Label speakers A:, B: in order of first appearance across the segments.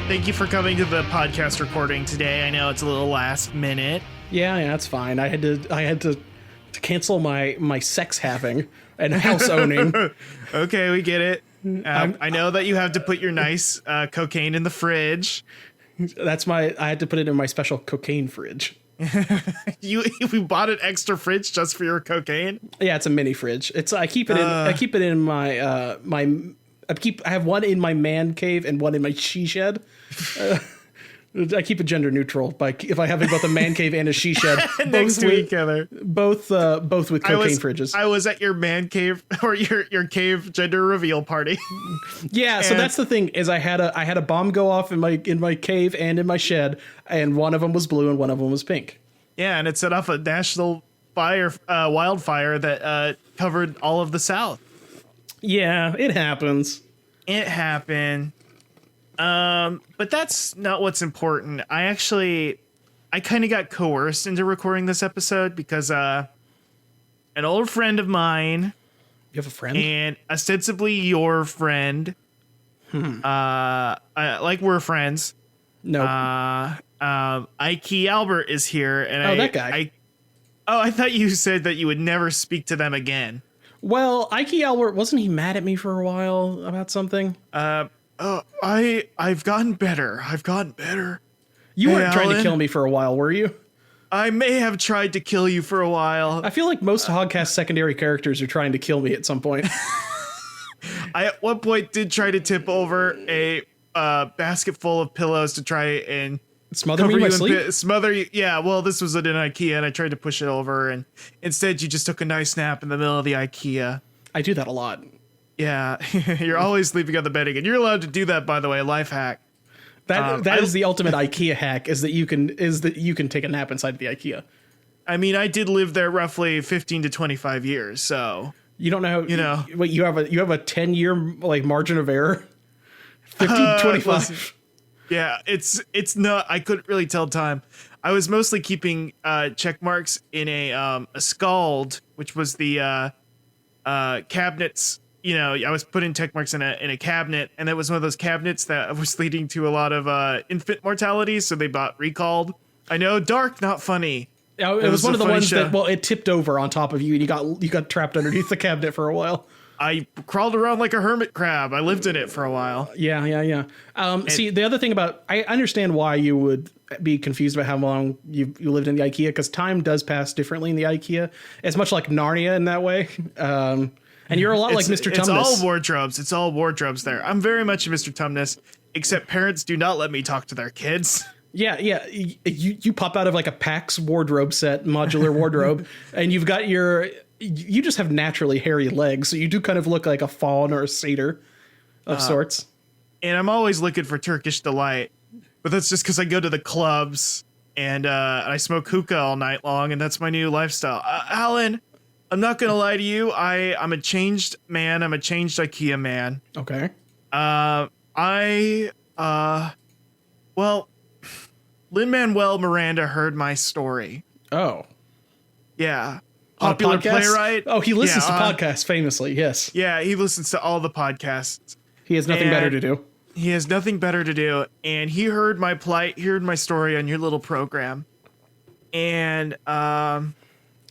A: thank you for coming to the podcast recording today. I know it's a little last minute.
B: Yeah, that's fine. I had to cancel my sex having and house owning.
A: Okay, we get it. I know that you have to put your nice cocaine in the fridge.
B: I had to put it in my special cocaine fridge.
A: We bought an extra fridge just for your cocaine?
B: Yeah, it's a mini fridge. I keep it in my I have one in my man cave and one in my she shed. I keep it gender neutral if I have both a man cave and a she shed
A: next to each other.
B: Both with cocaine fridges.
A: I was at your man cave or your cave gender reveal party.
B: Yeah, so that's the thing is I had a bomb go off in my cave and in my shed, and one of them was blue and one of them was pink.
A: Yeah, and it set off a national wildfire that covered all of the South.
B: Yeah, it happens.
A: It happened. But that's not what's important. I kind of got coerced into recording this episode because an old friend of mine.
B: You have a friend?
A: And ostensibly your friend. Like we're friends.
B: No.
A: Ike Albert is here, and
B: that guy.
A: I thought you said that you would never speak to them again.
B: Well, Ike Albert, wasn't he mad at me for a while about something?
A: I've gotten better.
B: You weren't trying to
A: Alan?
B: kill me for a while, were you?
A: I may have tried to kill you for a while.
B: I feel like most Hogcast secondary characters are trying to kill me at some point.
A: I at one point did try to tip over a basket full of pillows to try and
B: smother me in my sleep?
A: Smother you. Yeah, well, this was at an IKEA, and I tried to push it over, and instead you just took a nice nap in the middle of the IKEA.
B: I do that a lot.
A: Yeah, you're always sleeping on the bedding, and you're allowed to do that, by the way. Life hack.
B: That is the ultimate IKEA hack, is that you can take a nap inside the IKEA.
A: I mean, I did live there roughly 15 to 25 years, so
B: you don't know how, wait, you have a 10-year like margin of error? 15, 25.
A: Yeah, it's not. I couldn't really tell time. I was mostly keeping check marks in a scald, which was the cabinets. I was putting check marks in a cabinet, and that was one of those cabinets that was leading to a lot of infant mortality. So they bought recalled. I know, dark, not funny.
B: Yeah, it was one of the ones that it tipped over on top of you, and you got trapped underneath the cabinet for a while.
A: I crawled around like a hermit crab. I lived in it for a while.
B: Yeah. See, the other thing I understand why you would be confused about how long you lived in the IKEA, because time does pass differently in the IKEA. It's much like Narnia in that way. And you're a lot like Mr. Tumnus.
A: It's all wardrobes there. I'm very much a Mr. Tumnus, except parents do not let me talk to their kids.
B: Yeah. You pop out of like a PAX wardrobe set, modular wardrobe, and you've got you just have naturally hairy legs, so you do kind of look like a fawn or a satyr of sorts.
A: And I'm always looking for Turkish delight, but that's just because I go to the clubs and I smoke hookah all night long, and that's my new lifestyle. Alan, I'm not gonna lie to you. I'm a changed man. I'm a changed IKEA man.
B: Okay.
A: Well, Lin-Manuel Miranda heard my story.
B: Oh.
A: Yeah. Popular playwright.
B: Oh, he listens to podcasts famously, yes.
A: Yeah, he listens to all the podcasts.
B: He has nothing better to do.
A: He has nothing better to do. And he heard my plight, he heard my story on your little program. And
B: God,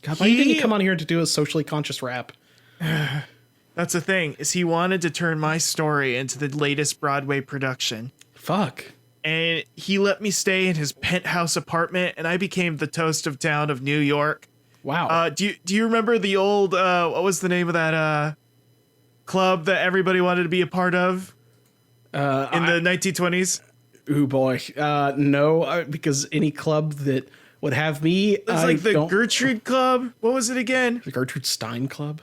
B: why didn't you come on here to do a socially conscious rap?
A: That's the thing, is he wanted to turn my story into the latest Broadway production.
B: Fuck.
A: And he let me stay in his penthouse apartment, and I became the toast of town of New York.
B: Wow.
A: Do you remember the old what was the name of that club that everybody wanted to be a part of in the 1920s?
B: Ooh boy. No, because any club that would have me,
A: it's like the Gertrude Club. What was it again?
B: The Gertrude Stein Club.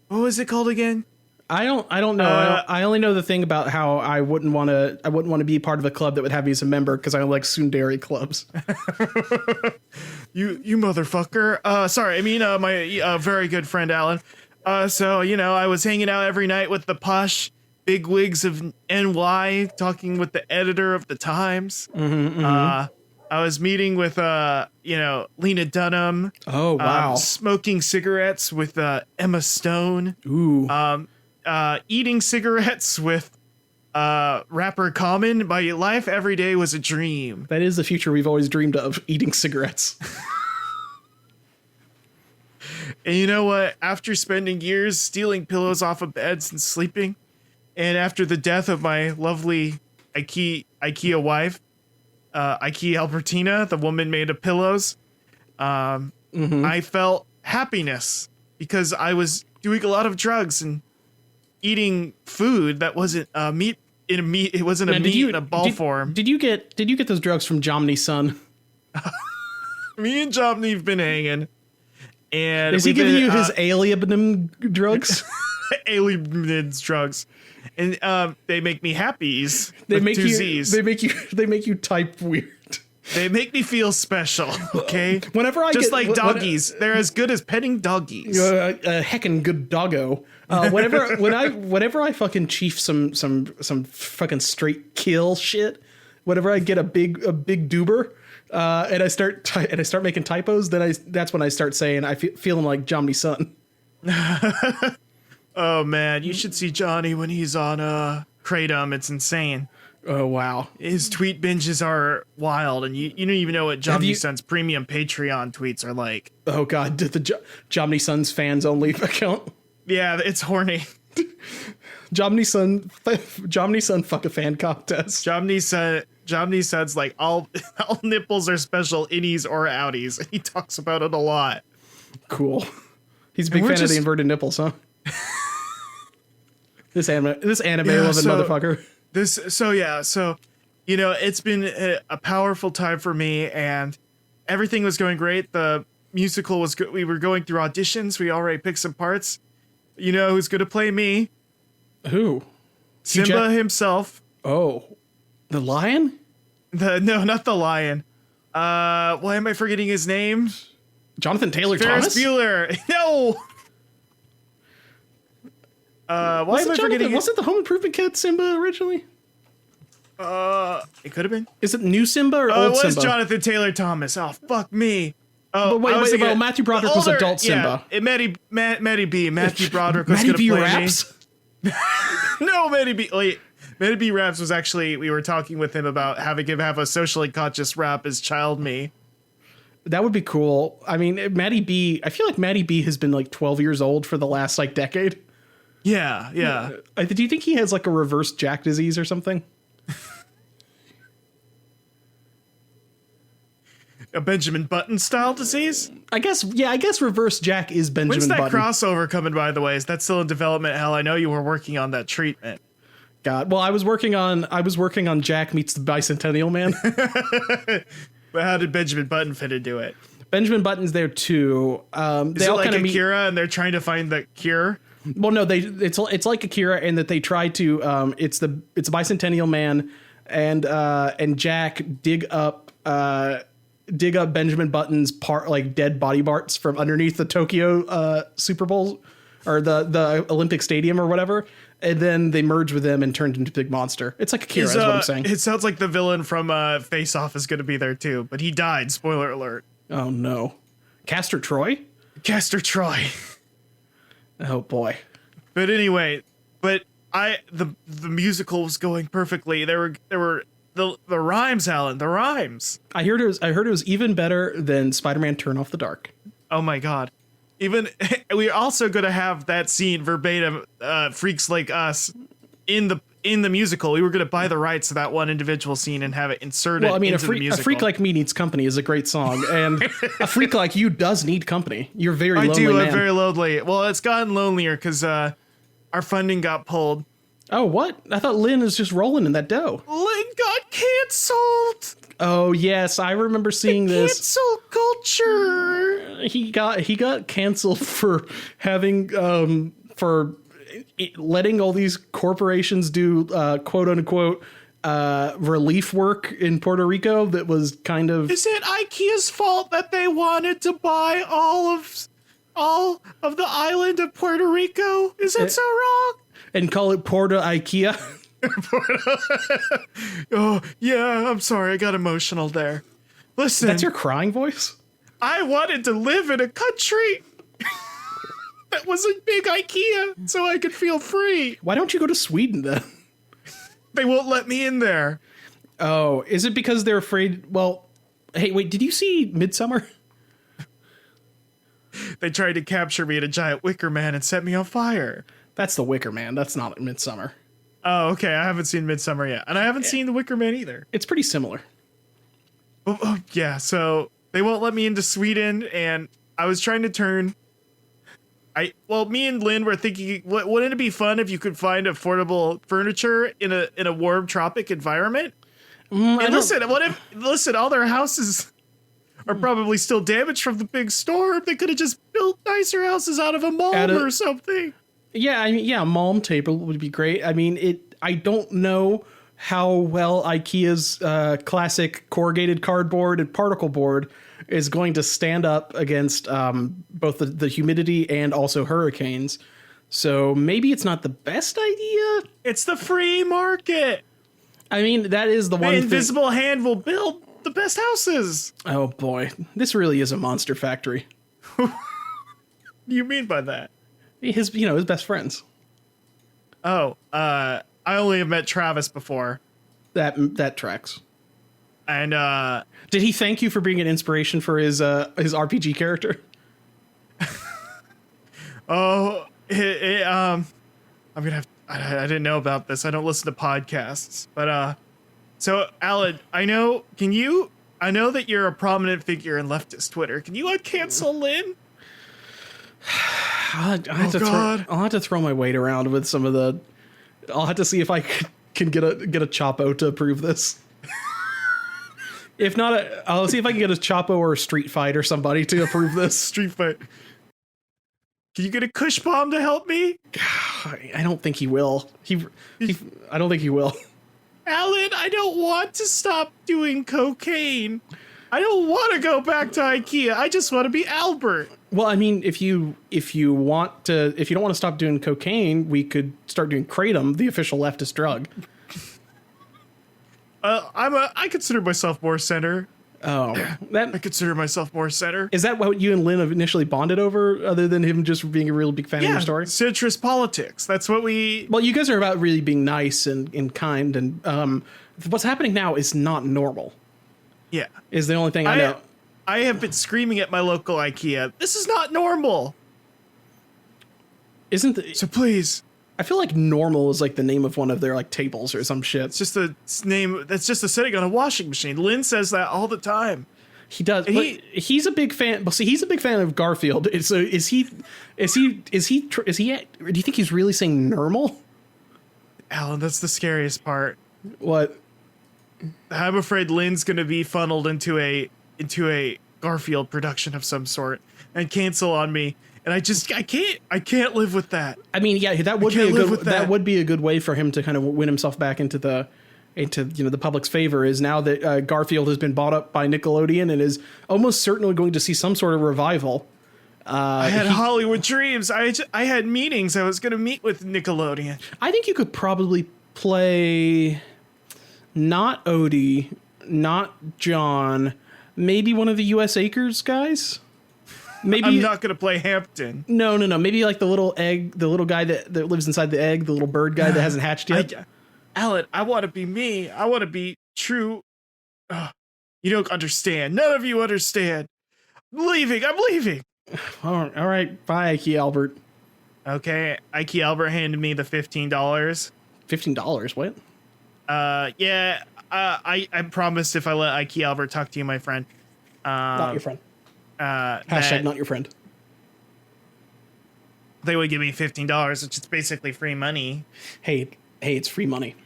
A: What was it called again?
B: I don't know. I only know the thing about how I wouldn't want to be part of a club that would have me as a member, because I like tsundere clubs.
A: you motherfucker. Sorry, I mean my very good friend Alan. So I was hanging out every night with the posh bigwigs of NY, talking with the editor of the Times. I was meeting with Lena Dunham.
B: Oh wow.
A: Smoking cigarettes with Emma Stone.
B: Ooh.
A: Eating cigarettes with rapper Common, my life every day was a dream.
B: That is the future we've always dreamed of, eating cigarettes.
A: And you know what? After spending years stealing pillows off of beds and sleeping, and after the death of my lovely IKEA wife, IKEA Albertina, the woman made of pillows, I felt happiness because I was doing a lot of drugs and eating food that wasn't meat in a meat. It wasn't in a ball form.
B: Did you get those drugs from Jomny's son?
A: Me and Jomny have been hanging. And
B: is he giving you his aliebn drugs?
A: Aliebn drugs, and they make me happies.
B: They make
A: two
B: you.
A: Z's.
B: They make you type weird.
A: They make me feel special. Okay.
B: Whenever I
A: just
B: get,
A: like doggies, they're as good as petting doggies.
B: A heckin' good doggo. Whenever I fucking chief some fucking straight kill shit. Whenever I get a big doober. And I start making typos. That's when I start saying feeling like Jomny's son.
A: Oh man, you should see Johnny when he's on kratom. It's insane.
B: Oh wow,
A: his tweet binges are wild, and you don't even know what Jomny's son's premium Patreon tweets are like.
B: Oh god, did the Jomny's son's fans only account?
A: Yeah, it's horny.
B: Jomny's son fuck a fan contest.
A: Jomny says like all nipples are special innies or outies. And he talks about it a lot.
B: Cool. He's a big fan of the inverted nipples, huh? This anime loving motherfucker.
A: So you know, it's been a powerful time for me, and everything was going great. The musical was good. We were going through auditions. We already picked some parts. You know who's going to play me?
B: Who?
A: Simba himself.
B: Oh, the lion?
A: No, not the lion. Why am I forgetting his name?
B: Jonathan Taylor
A: Ferris
B: Thomas?
A: Bueller. No. Why am I forgetting?
B: Was it the Home Improvement Kid Simba originally?
A: It could have been.
B: Is it new Simba or old Simba?
A: It was Jonathan Taylor Thomas. Oh, fuck me.
B: Oh, but wait, Matthew Broderick was adult Simba.
A: Yeah, Matty B. Matthew Broderick was going to play
B: Raps?
A: me. No, Matty B. Wait, Matty B. Raps was actually, we were talking with him about having him have a socially conscious rap as child me.
B: That would be cool. I mean, Matty B. I feel like Matty B. has been like 12 years old for the last like decade.
A: Yeah.
B: Do you think he has like a reverse Jack disease or something?
A: A Benjamin Button style disease?
B: I guess reverse Jack is Benjamin
A: When's that
B: Button.
A: crossover coming, by the way? Is that still in development? Hell, I know you were working on that treatment.
B: God. Well, I was working on Jack meets the Bicentennial Man.
A: But how did Benjamin Button fit into it?
B: Benjamin Button's there too.
A: Is it like Akira and they're trying to find the cure?
B: Well, no, it's like Akira in that they try to it's a Bicentennial Man and Jack dig up Benjamin Button's dead body parts from underneath the Tokyo Super Bowl or the Olympic Stadium or whatever, and then they merge with them and turned into a big monster. It's like Akira, is what I'm saying.
A: It sounds like the villain from Face Off is going to be there too, but he died. Spoiler alert.
B: Oh no, Castor Troy. Oh boy.
A: But anyway, the musical was going perfectly. There were the rhymes, Alan, the rhymes.
B: I heard it was even better than Spider-Man Turn Off the Dark.
A: Oh my god. Even we're also going to have that scene verbatim, freaks like us in the musical. We were going to buy the rights to that one individual scene and have it inserted into the musical.
B: A Freak Like Me Needs Company is a great song, and a freak like you does need company. You're very lonely, man.
A: I'm very lonely. Well, it's gotten lonelier because our funding got pulled.
B: Oh, what? I thought Lynn is just rolling in that dough.
A: Lynn got canceled.
B: Oh yes, I remember seeing this.
A: Cancel culture.
B: He got canceled for having for letting all these corporations do quote unquote relief work in Puerto Rico. That was kind of.
A: Is it IKEA's fault that they wanted to buy all of the island of Puerto Rico? Is that so wrong?
B: And call it Puerto IKEA.
A: Oh, yeah, I'm sorry. I got emotional there. Listen.
B: That's your crying voice?
A: I wanted to live in a country that was a big IKEA so I could feel free.
B: Why don't you go to Sweden then?
A: They won't let me in there.
B: Oh, is it because they're afraid? Well, hey, wait, did you see Midsummer?
A: They tried to capture me in a giant wicker man and set me on fire.
B: That's the Wicker Man. That's not Midsummer.
A: Oh, okay. I haven't seen Midsummer yet. And I haven't seen the Wicker Man either.
B: It's pretty similar.
A: Yeah, so they won't let me into Sweden, and I was trying to turn... me and Lynn were thinking, wouldn't it be fun if you could find affordable furniture in a warm tropic environment? And listen, all their houses are probably still damaged from the big storm. They could have just built nicer houses out of a Malm or something.
B: Yeah, I mean, yeah, Malm table would be great. I mean, I don't know how well IKEA's classic corrugated cardboard and particle board is going to stand up against both the humidity and also hurricanes. So maybe it's not the best idea.
A: It's the free market.
B: I mean, that is the one thing.
A: Invisible hand will build the best houses.
B: Oh boy, this really is a monster factory.
A: What do you mean by that?
B: His best friends.
A: Oh, I only have met Travis before.
B: That tracks.
A: And
B: did he thank you for being an inspiration for his RPG character?
A: I'm gonna have. I didn't know about this. I don't listen to podcasts, but so Alan, I know that you're a prominent figure in leftist Twitter. Can you cancel Lynn?
B: I'll have to throw my weight around with some of the. I'll have to see if I can get a Chapo to approve this. If not, I'll see if I can get a Chapo or a Street Fight or somebody to approve this.
A: Street Fight. Can you get a Kush Bomb to help me?
B: I don't think he will. I don't think he will.
A: Alan, I don't want to stop doing cocaine. I don't want to go back to IKEA. I just want to be Albert.
B: Well, I mean, if you don't want to stop doing cocaine, we could start doing kratom, the official leftist drug.
A: I consider myself more center.
B: Oh,
A: I consider myself more center.
B: Is that what you and Lynn have initially bonded over, other than him just being a real big fan of your story?
A: Citrus politics. That's what we...
B: Well, you guys are about really being nice and kind, and what's happening now is not normal.
A: Yeah.
B: Is the only thing I know.
A: I have been screaming at my local IKEA, this is not normal. So please...
B: I feel like Normal is like the name of one of their like tables or some shit.
A: It's just a name that's just a setting on a washing machine. Lynn says that all the time.
B: He does. But he's a big fan. Well, see, he's a big fan of Garfield. So do you think he's really saying Nermal?
A: Alan, that's the scariest part.
B: What?
A: I'm afraid Lynn's going to be funneled into a Garfield production of some sort and cancel on me. And I can't live with that.
B: I mean, yeah, that would be a good way for him to kind of win himself back into the public's favor, is now that Garfield has been bought up by Nickelodeon and is almost certainly going to see some sort of revival.
A: I had Hollywood dreams. I had meetings. I was going to meet with Nickelodeon.
B: I think you could probably play not Odie, not John, maybe one of the U.S. Acres guys. Maybe
A: I'm not going to play Hampton.
B: No. Maybe like the little guy that lives inside the egg, the little bird guy that hasn't hatched yet.
A: Alan, I want to be me. I want to be true. You don't understand. None of you understand. I'm leaving.
B: All right. Bye, Ike Albert.
A: Okay. Ike Albert handed me the $15.
B: $15? What?
A: Yeah. I promised if I let Ike Albert talk to you, my friend.
B: Not your friend. Hashtag not your friend.
A: They would give me $15, which is basically free money.
B: Hey, it's free money.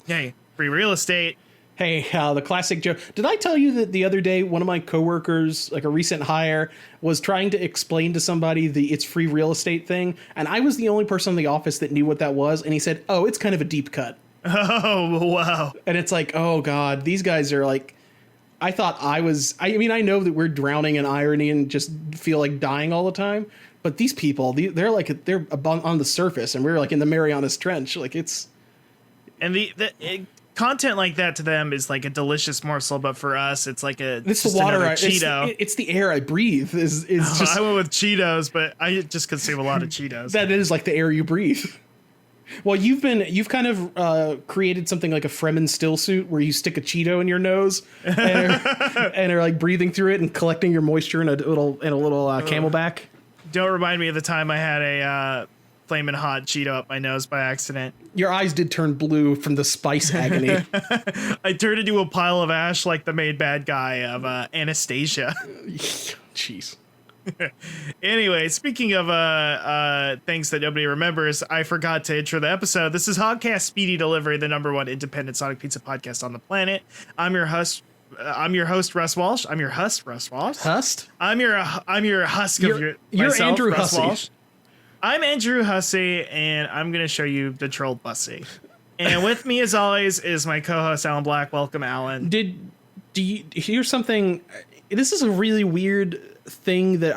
A: Hey, free real estate.
B: Hey, the classic joke. Did I tell you that the other day one of my coworkers, like a recent hire, was trying to explain to somebody the it's free real estate thing, and I was the only person in the office that knew what that was, and he said, "Oh, it's kind of a deep cut."
A: Oh, wow.
B: And it's like, oh god, these guys are like, I thought I mean, I know that we're drowning in irony and just feel like dying all the time, but these people, they're on the surface, and we're like in the Marianas Trench. Like it's,
A: and the content like that to them is like a delicious morsel, but for us, it's like it's
B: the water
A: Cheeto.
B: It's the air I breathe. Just
A: I went with Cheetos, but I just consume a lot of Cheetos.
B: That is like the air you breathe. Well, you've kind of created something like a Fremen still suit where you stick a Cheeto in your nose and are like breathing through it and collecting your moisture in a little Camelback.
A: Don't remind me of the time I had a flaming hot Cheeto up my nose by accident.
B: Your eyes did turn blue from the spice agony.
A: I turned into a pile of ash like the main bad guy of Anastasia.
B: Jeez.
A: Anyway, speaking of things that nobody remembers, I forgot to intro the episode. This is Hogcast Speedy Delivery, the #1 independent Sonic Pizza podcast on the planet. I'm your host, Russ Walsh. I'm your husk, Russ Walsh.
B: Hust?
A: I'm your husk
B: You're,
A: of your
B: you're
A: myself,
B: Andrew
A: Russ
B: Hussey.
A: Walsh. I'm Andrew Hussey, and I'm gonna show you the troll bussy. And with me, as always, is my co-host Alan Black. Welcome, Alan.
B: Do you hear something? This is a really weird thing that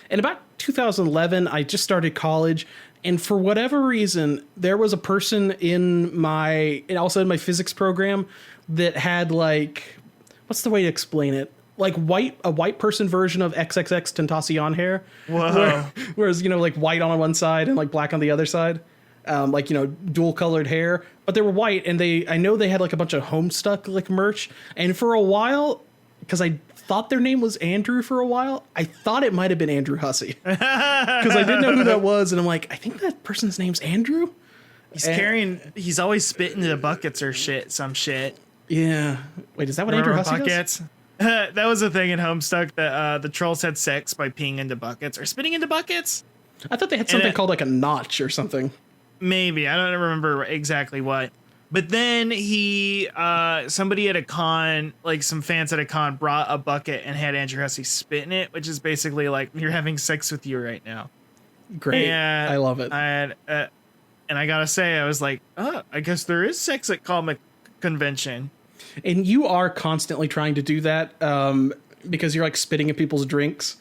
B: in about 2011, I just started college, and for whatever reason, there was a person in my physics program that had like, what's the way to explain it? Like a white person version of XXX Tentacion hair.
A: Whoa.
B: Whereas, like white on one side and like black on the other side. Dual colored hair, but they were white, and I know they had like a bunch of Homestuck like merch. And for a while, because I thought their name was Andrew for a while, I thought it might have been Andrew Hussey because I didn't know who that was. And I'm like, I think that person's name's Andrew.
A: He's always spitting into buckets or some shit.
B: Yeah. Wait, is that what Andrew Hussey does?
A: That was a thing in Homestuck that the trolls had sex by peeing into buckets or spitting into buckets.
B: I thought they had something called like a notch or something.
A: Maybe. I don't remember exactly what. But then somebody at a con, like some fans at a con, brought a bucket and had Andrew Hussey spit in it, which is basically like, you're having sex with you right now.
B: Great. And I love it.
A: And I gotta say, I was like, oh, I guess there is sex at comic convention.
B: And you are constantly trying to do that because you're like spitting at people's drinks,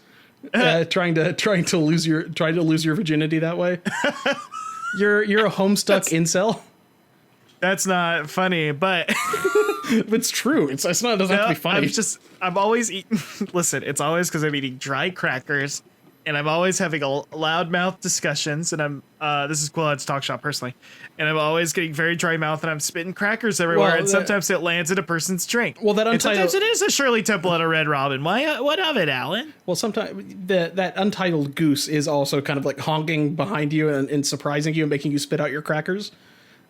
B: trying to lose your virginity that way. You're a Homestuck incel.
A: That's not funny, but
B: it's true. It doesn't have to be funny.
A: I'm always eating. Listen, it's always because I'm eating dry crackers, and I'm always having a loudmouth discussions. And this is Quillhead's Talk Shop personally, and I'm always getting very dry mouth, and I'm spitting crackers everywhere. And sometimes it lands in a person's drink.
B: Well,
A: sometimes it is a Shirley Temple and a Red Robin. Why? What of it, Alan?
B: Well, sometimes that untitled goose is also kind of like honking behind you and surprising you and making you spit out your crackers.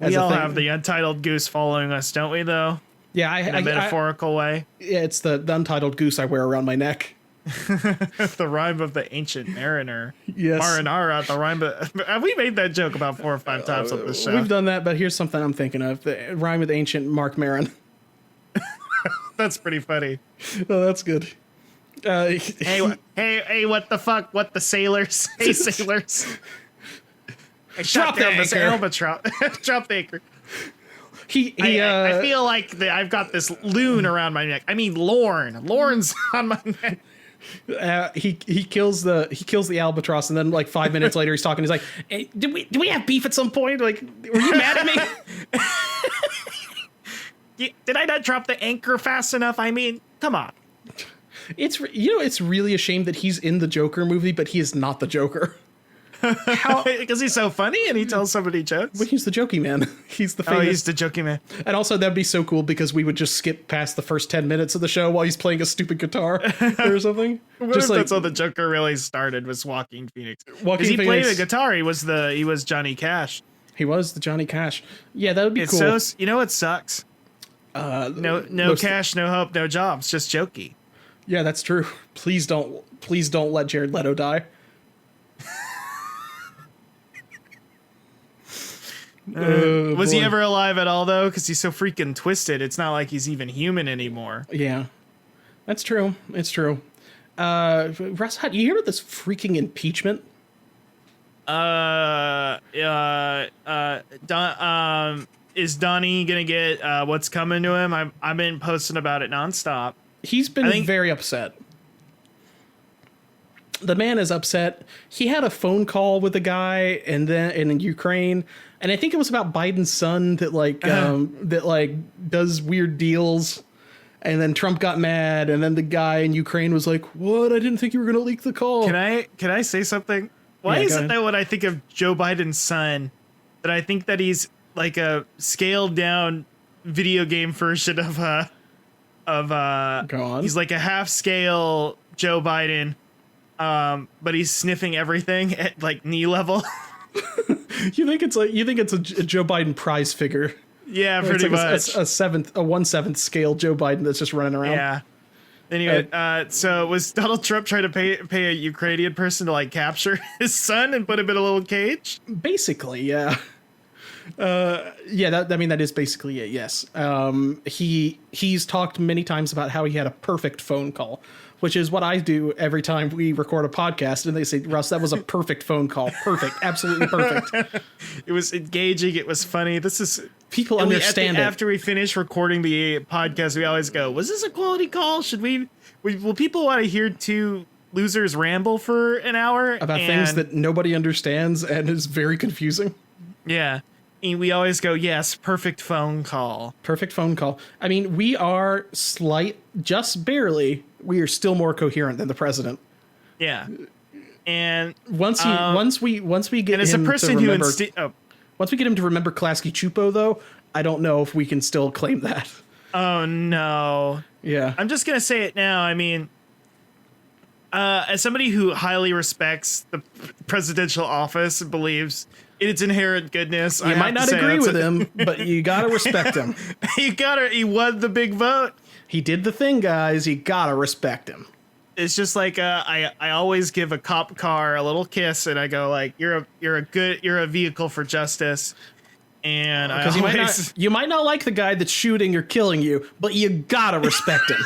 A: We all have the untitled goose following us, don't we, though?
B: Yeah,
A: in a metaphorical way.
B: Yeah, it's the untitled goose I wear around my neck.
A: The rhyme of the ancient mariner.
B: Yes.
A: Marinara, the rhyme of... We made that joke about 4 or 5 times on this show.
B: We've done that, but here's something I'm thinking of. The rhyme of the ancient Marc Maron.
A: That's pretty funny.
B: Oh, that's good.
A: Hey, what the fuck? What the sailors? Hey, sailors.
B: Drop the anchor.
A: Albatross. Drop the anchor. I feel like I've got this loon around my neck. I mean, Lorne. Lorne's on my neck.
B: He kills the albatross, and then like 5 minutes later, he's talking. He's like, hey, "Did we have beef at some point? Like, were you mad at me?
A: Did I not drop the anchor fast enough? I mean, come on."
B: It's really a shame that he's in the Joker movie, but he is not the Joker.
A: Because he's so funny and he tells so many jokes.
B: Well, he's the jokey man. He's the famous.
A: Oh, he's the jokey man.
B: And also, that'd be so cool because we would just skip past the first 10 minutes of the show while he's playing a stupid guitar or something.
A: Just like, that's how the Joker really started, was Joaquin Phoenix. Because he played the guitar. He was Johnny Cash.
B: He was the Johnny Cash. Yeah, that would be cool.
A: So, you know what sucks? No cash, no hope, no jobs. Just jokey.
B: Yeah, that's true. Please don't let Jared Leto die.
A: Was he ever alive at all, though? Because he's so freaking twisted. It's not like he's even human anymore.
B: Yeah, that's true. It's true. Russ, do you hear about this freaking impeachment?
A: Is Donnie gonna get what's coming to him? I've been posting about it nonstop.
B: He's been very upset. The man is upset. He had a phone call with a guy in Ukraine, and I think it was about Biden's son that does weird deals. And then Trump got mad, and then the guy in Ukraine was like, "What? I didn't think you were going to leak the call."
A: Can I say something? Why is it that when I think of Joe Biden's son, that I think that he's like a scaled down video game version of
B: Go on.
A: he's like a half scale Joe Biden, but he's sniffing everything at like knee level.
B: You think it's a Joe Biden prize figure?
A: Yeah, pretty much.
B: A 1/7 scale Joe Biden that's just running around.
A: Yeah. Anyway, so was Donald Trump trying to pay a Ukrainian person to like capture his son and put him in a little cage?
B: Basically, yeah. That is basically it. Yes. He's talked many times about how he had a perfect phone call, which is what I do every time we record a podcast. And they say, Russ, that was a perfect phone call. Perfect. Absolutely perfect.
A: It was engaging. It was funny. This is
B: people understand it.
A: After we finish recording the podcast, we always go, was this a quality call? Will people want to hear two losers ramble for an hour
B: about things that nobody understands and is very confusing?
A: Yeah. And we always go, yes, perfect phone call.
B: Perfect phone call. I mean, we are just barely, we are still more coherent than the president.
A: Yeah. And
B: once we get
A: and as
B: him
A: a person
B: to remember, once we get him to remember Klasky Chupo, though, I don't know if we can still claim that.
A: Oh, no.
B: Yeah.
A: I'm just going to say it now. I mean, as somebody who highly respects the presidential office and believes in its inherent goodness,
B: you might not agree with him, but you got to respect him.
A: He won the big vote.
B: He did the thing, guys. You got to respect him.
A: It's just like I always give a cop car a little kiss and I go like, you're a vehicle for justice. And
B: because you might not like the guy that's shooting or killing you, but you gotta respect him.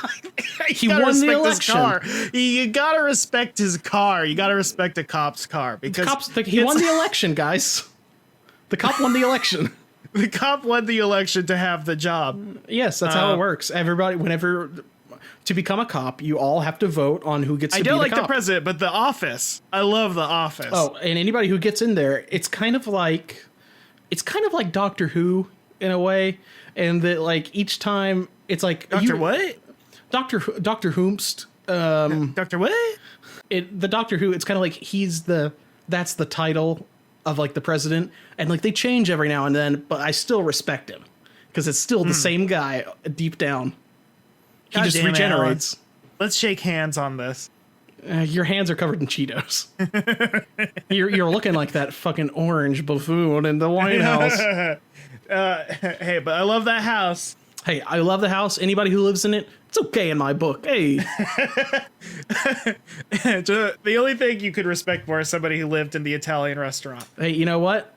B: He won the election.
A: You gotta respect his car. You gotta respect a cop's car because
B: he won the election, guys. The cop won the election.
A: The cop won the election to have the job.
B: Yes, that's how it works. Everybody, whenever to become a cop, you all have to vote on who gets to be the cop. I don't like
A: the president, but the office. I love the office.
B: Oh, and anybody who gets in there, it's kind of like Doctor Who in a way, and that like each time it's like
A: Doctor what?
B: Doctor Whomst.
A: Doctor what?
B: The Doctor Who. It's kind of like that's the title of like the president, and like they change every now and then, but I still respect him because it's still the same guy deep down. He just regenerates.
A: Let's shake hands on this.
B: Your hands are covered in Cheetos. You're looking like that fucking orange buffoon in the White House.
A: Hey, but I love that house.
B: Hey, I love the house. Anybody who lives in it, it's okay in my book. Hey.
A: The only thing you could respect more is somebody who lived in the Italian restaurant.
B: Hey, you know what?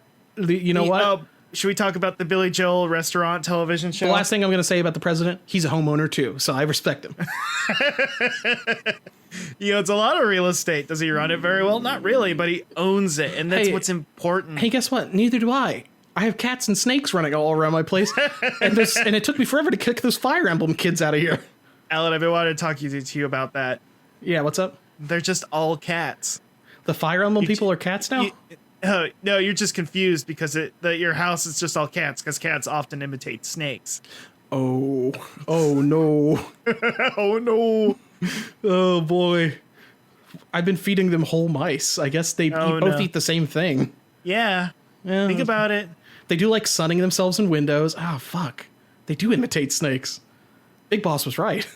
A: Should we talk about the Billy Joel restaurant television show?
B: The last thing I'm going to say about the president, he's a homeowner too, so I respect him.
A: It's a lot of real estate. Does he run it very well? Not really, but he owns it, and that's what's important.
B: Hey, guess what? Neither do I. I have cats and snakes running all around my place, and it took me forever to kick those Fire Emblem kids out of here.
A: Alan, I've been wanting to talk to you about that.
B: Yeah, what's up?
A: They're just all cats.
B: The Fire Emblem people are cats now?
A: No, you're just confused because your house is just all cats because cats often imitate snakes.
B: Oh no.
A: Oh no.
B: Oh boy. I've been feeding them whole mice. I guess they both eat the same thing.
A: Yeah. Think about it.
B: They do like sunning themselves in windows. Oh, fuck. They do imitate snakes. Big Boss was right.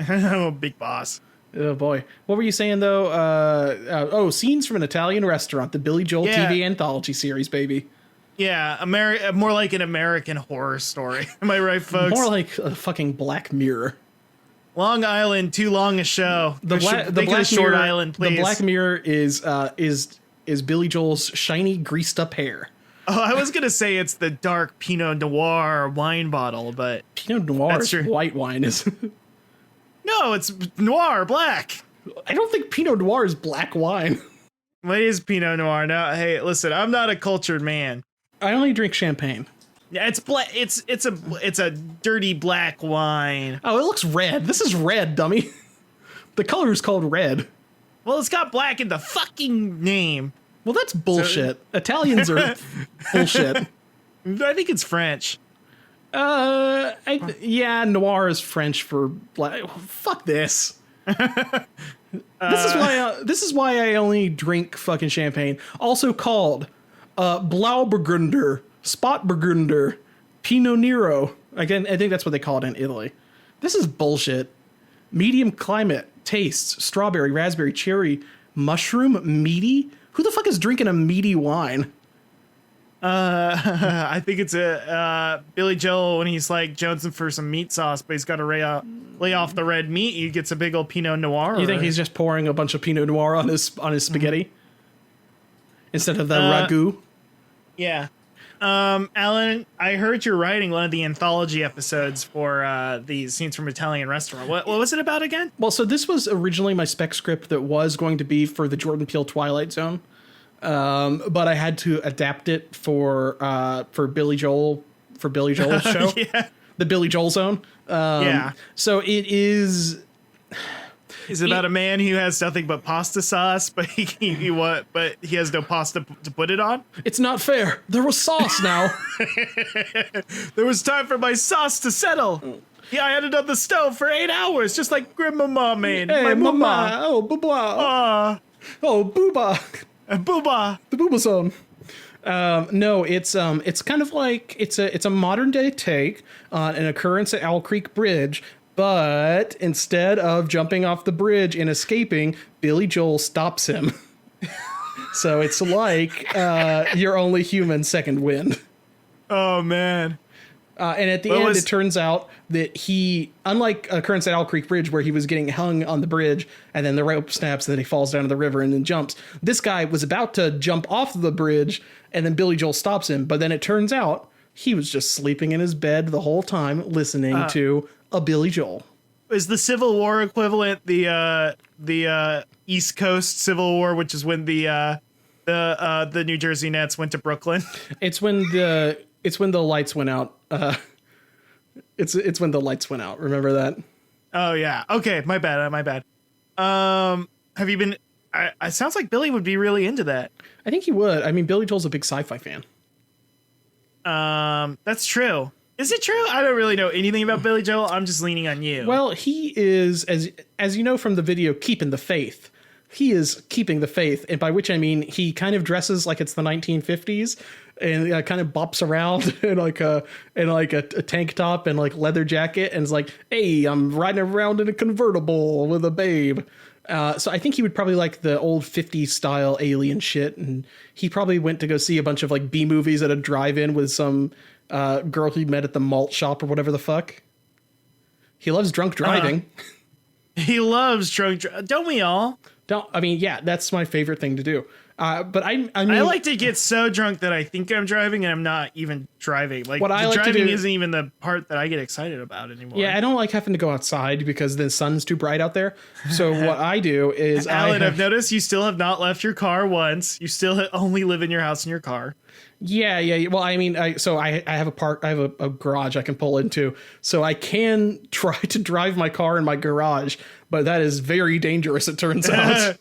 A: Oh, Big Boss.
B: Oh, boy. What were you saying, though? Scenes from an Italian restaurant. The Billy Joel TV anthology series, baby.
A: Yeah, more like an American horror story. Am I right, folks?
B: More like a fucking Black Mirror.
A: Long Island, too long a show.
B: The Black Short Island, please. The Black Mirror is Billy Joel's shiny, greased up hair.
A: Oh, I was gonna say it's the dark Pinot Noir wine bottle, but
B: Pinot Noir is white wine, isn't it?
A: No, it's noir, black.
B: I don't think Pinot Noir is black wine.
A: What is Pinot Noir? No, hey, listen, I'm not a cultured man.
B: I only drink champagne.
A: Yeah, it's black. It's a dirty black wine.
B: Oh, it looks red. This is red, dummy. The color is called red.
A: Well, it's got black in the fucking name.
B: Well, that's bullshit. Italians are bullshit.
A: I think it's French.
B: Noir is French for black. Fuck this. This is why I only drink fucking champagne. Also called Blauburgunder Spot Burgunder, Pinot Nero. Again, I think that's what they call it in Italy. This is bullshit. Medium climate, tastes, strawberry, raspberry, cherry, mushroom, meaty. Who the fuck is drinking a meaty wine?
A: I think it's a Billy Joel when he's like jonesing for some meat sauce, but he's got to lay off the red meat. He gets a big old Pinot Noir.
B: You think he's just pouring a bunch of Pinot Noir on his spaghetti instead of the ragu?
A: Yeah. Alan, I heard you're writing one of the anthology episodes for the Scenes from Italian Restaurant. What was it about again?
B: Well, so this was originally my spec script that was going to be for the Jordan Peele Twilight Zone. But I had to adapt it for Billy Joel's show.
A: Yeah.
B: The Billy Joel Zone.
A: Yeah.
B: So it is.
A: Is it about a man who has nothing but pasta sauce, but he has no pasta to put it on?
B: It's not fair. There was sauce now.
A: There was time for my sauce to settle. Yeah, I had it on the stove for 8 hours, just like Grandmama made.
B: Hey,
A: my
B: mama. Oh, booba. Oh, booba.
A: Booba.
B: The booba zone. No, it's kind of like it's a modern day take on an occurrence at Owl Creek Bridge, but instead of jumping off the bridge and escaping, Billy Joel stops him. So it's like Your Only Human Second Wind.
A: Oh man.
B: And at the end, it turns out that he, unlike Occurrence at Owl Creek Bridge, where he was getting hung on the bridge and then the rope snaps and then he falls down to the river and then jumps, this guy was about to jump off the bridge and then Billy Joel stops him. But then it turns out he was just sleeping in his bed the whole time listening to a Billy Joel.
A: Is the Civil War equivalent the East Coast Civil War, which is when the New Jersey Nets went to Brooklyn?
B: It's when the lights went out. It's when the lights went out. Remember that?
A: Oh yeah. Okay. My bad. Have you been? It sounds like Billy would be really into that.
B: I think he would. I mean, Billy Joel's a big sci-fi fan.
A: That's true. Is it true? I don't really know anything about Billy Joel. I'm just leaning on you.
B: Well, he is, as you know from the video, keeping the faith. He is keeping the faith, and by which I mean he kind of dresses like it's the 1950s, and kind of bops around in like a tank top and like leather jacket, and is like, "Hey, I'm riding around in a convertible with a babe." So I think he would probably like the old 50s style alien shit, and he probably went to go see a bunch of like B movies at a drive-in with some girl he met at the malt shop or whatever the fuck. He loves drunk driving.
A: He loves drunk. Don't we all?
B: Yeah, that's my favorite thing to do. But I mean,
A: I like to get so drunk that I think I'm driving and I'm not even driving. Like, driving isn't even the part that I get excited about anymore.
B: Yeah, I don't like having to go outside because the sun's too bright out there. So what I do is,
A: Alan, I've noticed you still have not left your car once. You still only live in your house in your car.
B: Yeah. Well, I mean, I have a garage I can pull into, so I can try to drive my car in my garage, but that is very dangerous. It turns out.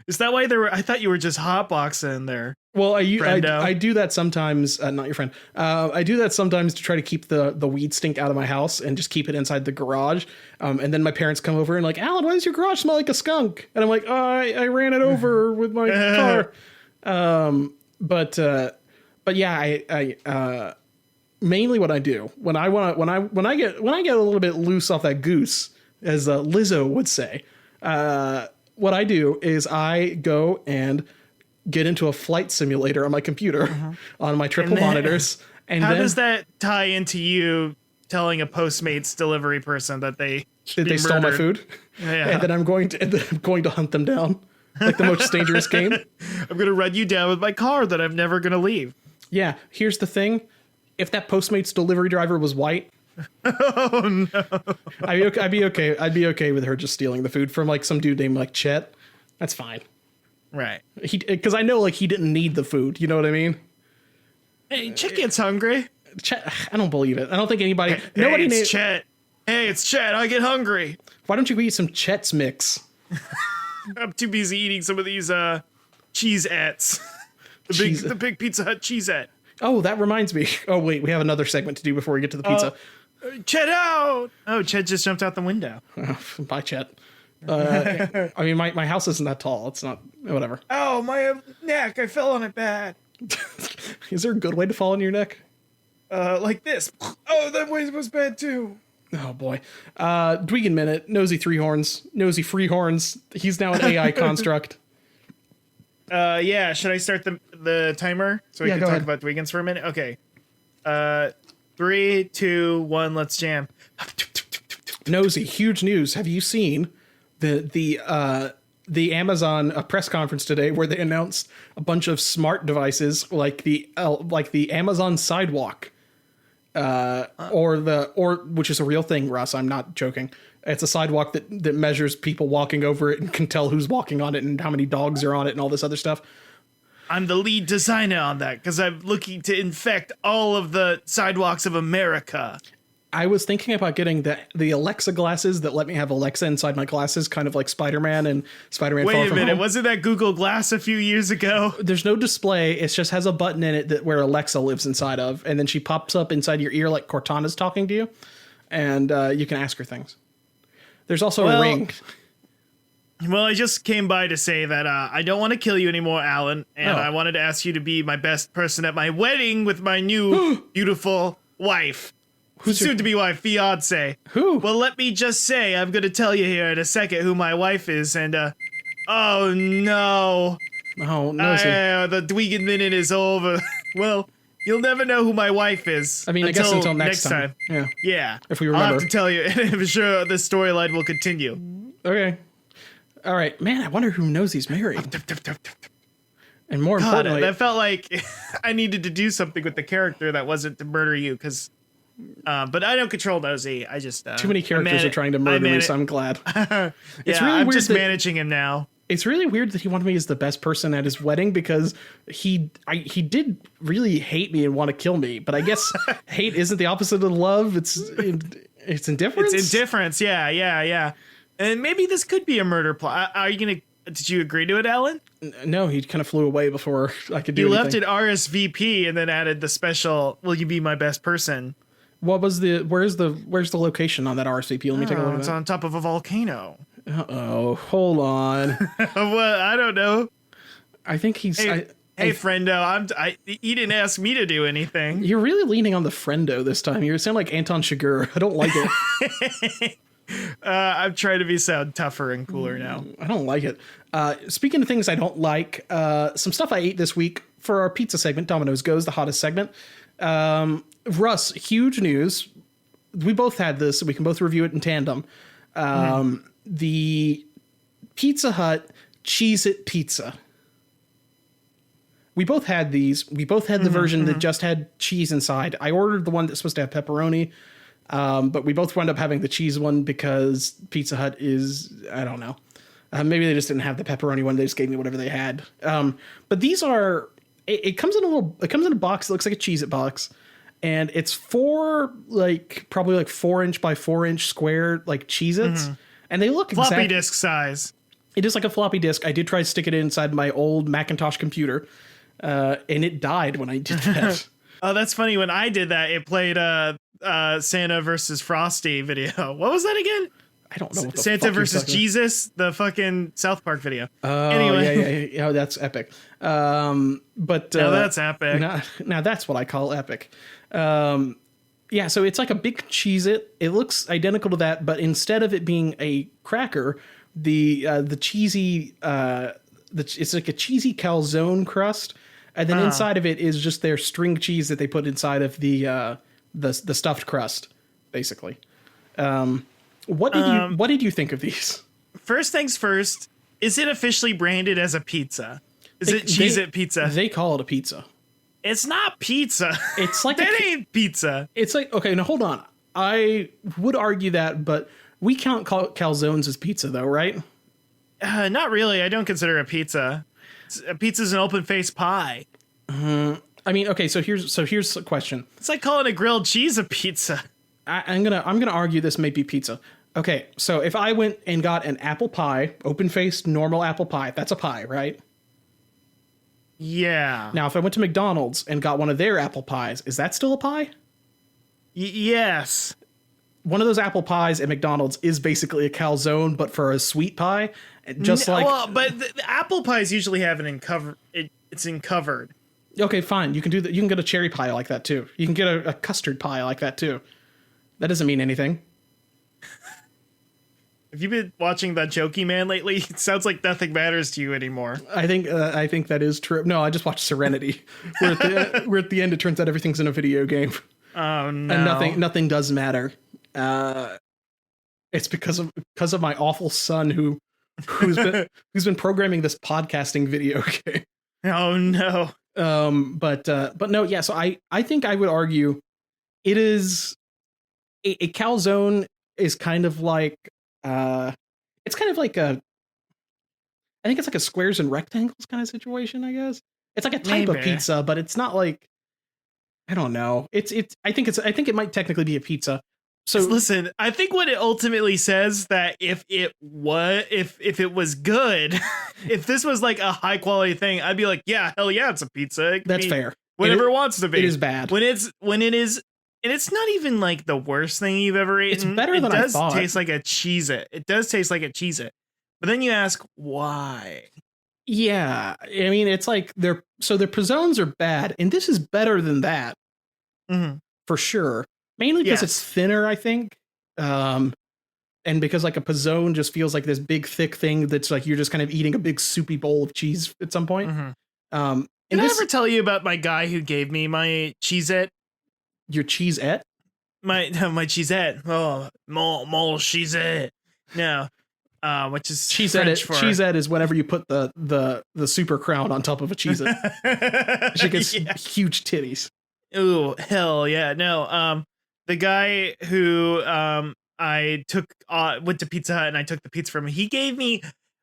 A: Is that why I thought you were just hotboxing there.
B: Well, I do that sometimes. Not your friend. I do that sometimes to try to keep the weed stink out of my house and just keep it inside the garage. And then my parents come over and like, Alan, why does your garage smell like a skunk? And I'm like, oh, I ran it over with my car. But yeah, I mainly what I do when I get a little bit loose off that goose, as Lizzo would say, what I do is I go and get into a flight simulator on my computer on my triple monitors. And
A: how does that tie into you telling a Postmates delivery person that they
B: stole my food? Yeah. And then I'm going to hunt them down. Like the most dangerous game.
A: I'm going to run you down with my car that I'm never going to leave.
B: Yeah. Here's the thing. If that Postmates delivery driver was white.
A: Oh no.
B: I'd be okay. I'd be okay with her just stealing the food from like some dude named like Chet. That's fine.
A: Right.
B: Because I know like he didn't need the food. You know what I mean?
A: Hey, Chet gets hungry.
B: Chet, I don't believe it. I don't think anybody.
A: It's Chet. Hey, it's Chet. I get hungry.
B: Why don't you eat some Chet's Mix?
A: I'm too busy eating some of these Cheez-Its. The big Pizza Hut Cheez-It.
B: Oh, that reminds me. Oh, wait, we have another segment to do before we get to the pizza.
A: Chet out! Oh, Chet just jumped out the window.
B: Bye, Chet. I mean, my house isn't that tall. It's not, whatever.
A: Oh, my neck. I fell on it bad.
B: Is there a good way to fall on your neck?
A: Like this. Oh, that way was bad too.
B: Oh boy. Dwegan Minute, Nosey Three Horns, Nosey Free Horns. He's now an AI construct.
A: Yeah, should I start the timer so we can talk
B: ahead.
A: about Dwegans for a minute? Okay. 3, 2, 1, let's jam.
B: Nosey, huge news. Have you seen the Amazon press conference today where they announced a bunch of smart devices like the Amazon Sidewalk, or which is a real thing, Russ. I'm not joking. It's a sidewalk that measures people walking over it and can tell who's walking on it and how many dogs are on it and all this other stuff.
A: I'm the lead designer on that because I'm looking to infect all of the sidewalks of America.
B: I was thinking about getting the Alexa glasses that let me have Alexa inside my glasses, kind of like Spider-Man and Spider-Man Far From Home.
A: Wait a minute, wasn't that Google Glass a few years ago?
B: There's no display. It just has a button in it where Alexa lives inside of, and then she pops up inside your ear like Cortana's talking to you, and you can ask her things. There's also a ring.
A: Well, I just came by to say that I don't want to kill you anymore, Alan, and I wanted to ask you to be my best person at my wedding with my new beautiful wife.
B: Who's
A: soon to be wife, fiance.
B: Who?
A: Well, let me just say, I'm going to tell you here in a second who my wife is, and oh no.
B: Oh, no.
A: The Dwegan Minute is over. Well, you'll never know who my wife is.
B: I mean, I guess until next time.
A: Yeah.
B: If we remember.
A: I'll have to tell you, and I'm sure the storyline will continue.
B: Okay. All right. Man, I wonder who Nosey's marrying. And more importantly,
A: that felt like I needed to do something with the character that wasn't to murder you, because but I don't control Nosey. I just
B: too many characters are trying to murder me, so I'm glad.
A: It's really I'm weird just managing him now.
B: It's really weird that he wanted me as the best person at his wedding, because he did really hate me and want to kill me. But I guess hate isn't the opposite of love. It's indifference.
A: It's indifference. Yeah. And maybe this could be a murder plot. Are you gonna? Did you agree to it, Alan?
B: No, he kind of flew away before I could do anything.
A: You left it RSVP and then added the special. Will you be my best person?
B: What was where's the location on that RSVP? Let me take a look at
A: It's
B: that.
A: on top of a volcano.
B: Uh-oh, hold on.
A: Well, I don't know.
B: I think he's...
A: Hey, friendo, you didn't ask me to do anything.
B: You're really leaning on the friendo this time. You sound like Anton Chigurh. I don't like it.
A: I'm trying to sound tougher and cooler now.
B: I don't like it. Speaking of things I don't like, some stuff I ate this week for our pizza segment, Domino's Goes, the hottest segment. Russ, huge news. We both had this, so we can both review it in tandem. The Pizza Hut Cheez-It pizza. We both had these. We both had the version that just had cheese inside. I ordered the one that's supposed to have pepperoni, but we both wound up having the cheese one because Pizza Hut is, I don't know. Maybe they just didn't have the pepperoni one. They just gave me whatever they had. But these are, it comes in a box that looks like a Cheez-It box. And it's probably 4-inch by 4-inch square, like Cheez-Its. And they look
A: floppy disk size.
B: It is like a floppy disk. I did try to stick it inside my old Macintosh computer, and it died when I did that.
A: Oh, that's funny. When I did that, it played Santa versus Frosty video. What was that again?
B: I don't know. What the
A: Santa
B: fuck
A: versus Jesus, the fucking South Park video.
B: Anyway, yeah, that's epic. But
A: now that's epic.
B: Now that's what I call epic. Yeah, so it's like a big Cheez-It. It looks identical to that, but instead of it being a cracker, the cheesy it's like a cheesy calzone crust, and then inside of it is just their string cheese that they put inside of the stuffed crust, basically. What did you think of these?
A: First things first, is it officially branded as a pizza? Is it Cheez-It pizza?
B: They call it a pizza.
A: It's not pizza.
B: It's like
A: that ain't pizza.
B: It's like, okay, now hold on. I would argue that, but we count calzones as pizza, though, right?
A: Not really. I don't consider it a pizza. A pizza's an open-faced pie.
B: I mean, okay. So here's the question.
A: It's like calling a grilled cheese a pizza.
B: I'm gonna argue this may be pizza. Okay, so if I went and got an apple pie, open-faced, normal apple pie, that's a pie, right?
A: Yeah.
B: Now, if I went to McDonald's and got one of their apple pies, is that still a pie?
A: Yes.
B: One of those apple pies at McDonald's is basically a calzone, but for a sweet pie. But the apple pies usually have it's in covered. Okay, fine. You can do that. You can get a cherry pie like that too. You can get a custard pie like that too. That doesn't mean anything.
A: Have you been watching that Jokey Man lately? It sounds like nothing matters to you anymore.
B: I think that is true. No, I just watched Serenity, where at the end it turns out everything's in a video game.
A: Oh no!
B: And nothing does matter. It's because of my awful son who's been programming this podcasting video game.
A: Oh no!
B: But no, yeah. So I think I would argue it is a calzone is kind of like it's kind of like I think it's like a squares and rectangles kind of situation. I guess it's like a type of pizza, but it's not like, I don't know. I think it might technically be a pizza. So
A: listen, I think what it ultimately says that if it was good, if this was like a high quality thing, I'd be like, yeah, hell yeah, it's a pizza.
B: That's fair.
A: Whatever it wants to be.
B: It is bad.
A: When it is, and it's not even like the worst thing you've ever eaten.
B: It's better than I thought.
A: It does taste like a Cheez-It. It does taste like a Cheez-It. But then you ask why.
B: Yeah, I mean, it's like their pizzones are bad, and this is better than that, for sure. Mainly because it's thinner, I think, and because like a pizzone just feels like this big thick thing that's like you're just kind of eating a big soupy bowl of cheese at some point.
A: Did I ever tell you about my guy who gave me my Cheez-It?
B: Your Cheez-It?
A: My Cheez-It. Oh, more Cheez-It. No. Which is French for...
B: Cheez-It is whenever you put the super crown on top of a Cheez-It. She gets huge titties.
A: Ooh, hell yeah. No, the guy who I took went to Pizza Hut and I took the pizza from him, he gave me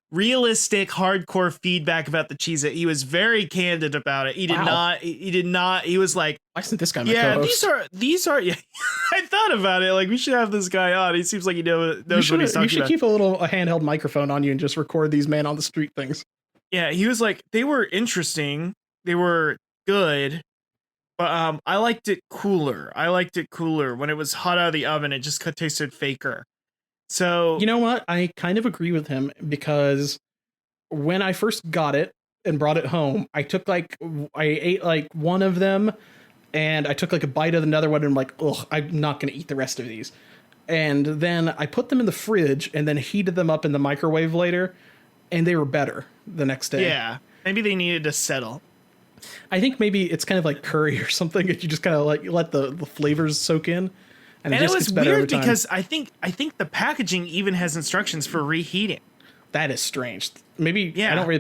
A: realistic hardcore feedback about the Cheez-It. He was very candid about it. He did not he was like,
B: why isn't this guy my co-host?
A: these are yeah. I thought about it, like we should have this guy on. He seems like he knows what he's talking about.
B: You should keep a handheld microphone on you and just record these man on the street things.
A: Yeah, he was like, they were interesting, they were good, but I liked it cooler. When it was hot out of the oven, it just tasted faker. So,
B: you know what? I kind of agree with him, because when I first got it and brought it home, I ate like one of them and I took like a bite of another one and I'm like, ugh, I'm not going to eat the rest of these. And then I put them in the fridge and then heated them up in the microwave later, and they were better the next day.
A: Yeah. Maybe they needed to settle.
B: I think maybe it's kind of like curry or something. If you just kind of like let the flavors soak in. And it was weird
A: because I think the packaging even has instructions for reheating.
B: That is strange. Maybe I don't really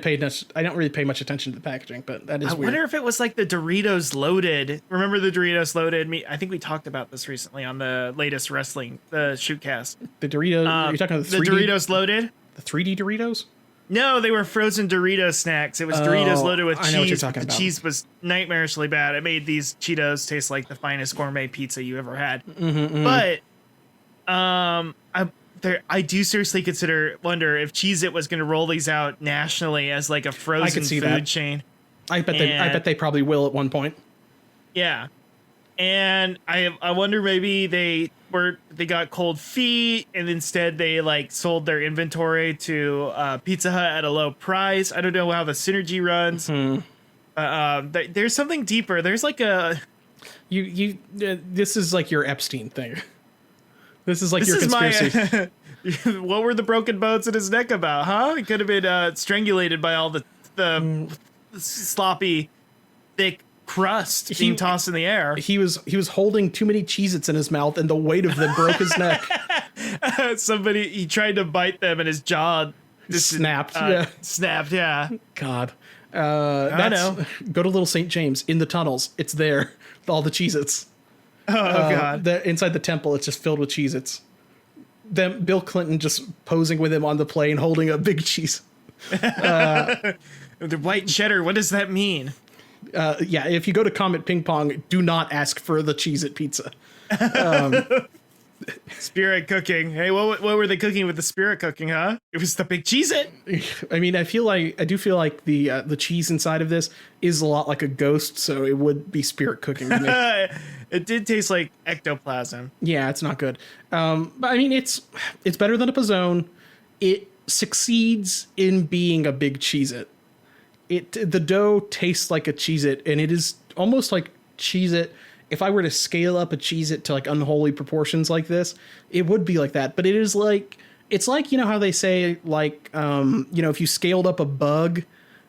B: pay much attention to the packaging, but that is weird. I
A: wonder if it was like the Doritos Loaded. Remember the Doritos Loaded? I think we talked about this recently on the latest wrestling, the Shootcast.
B: The Doritos. Are you talking about
A: the Doritos Loaded?
B: The 3D Doritos?
A: No, they were frozen Dorito snacks. It was Doritos loaded with cheese.
B: I know what you're talking about.
A: The cheese was nightmarishly bad. It made these Cheetos taste like the finest gourmet pizza you ever had. But I do seriously wonder if Cheez-It was going to roll these out nationally as like a frozen food chain.
B: I bet they probably will at one point.
A: Yeah. And I wonder, maybe they got cold feet and instead they like sold their inventory to Pizza Hut at a low price. I don't know how the synergy runs. There's something deeper. There's like a
B: this is like your Epstein thing. This is like your conspiracy.
A: What were the broken bones in his neck about? Huh? He could have been strangulated by all the sloppy, thick crust being tossed in the air.
B: He was holding too many Cheez-Its in his mouth, and the weight of them broke his neck.
A: He tried to bite them, and his jaw just
B: snapped.
A: Snapped. Yeah.
B: God. I know. Go to Little St. James in the tunnels. It's there. All the Cheez-Its.
A: Oh God.
B: Inside the temple, it's just filled with Cheez-Its. Them Bill Clinton just posing with him on the plane, holding a big cheese.
A: The white cheddar. What does that mean?
B: If you go to Comet Ping Pong, do not ask for the Cheez-It pizza.
A: Spirit cooking. Hey, what were they cooking with the spirit cooking, huh? It was the big Cheez-It.
B: I mean, I do feel like the cheese inside of this is a lot like a ghost, so it would be spirit cooking to me.
A: It did taste like ectoplasm.
B: Yeah, it's not good. But I mean, it's better than a pizzone. It succeeds in being a big Cheez-It. the dough tastes like a Cheez-It, and it is almost like Cheez-It. If I were to scale up a Cheez-It to like unholy proportions like this, it would be like that. But it is like, it's like, you know how they say like, you know, if you scaled up a bug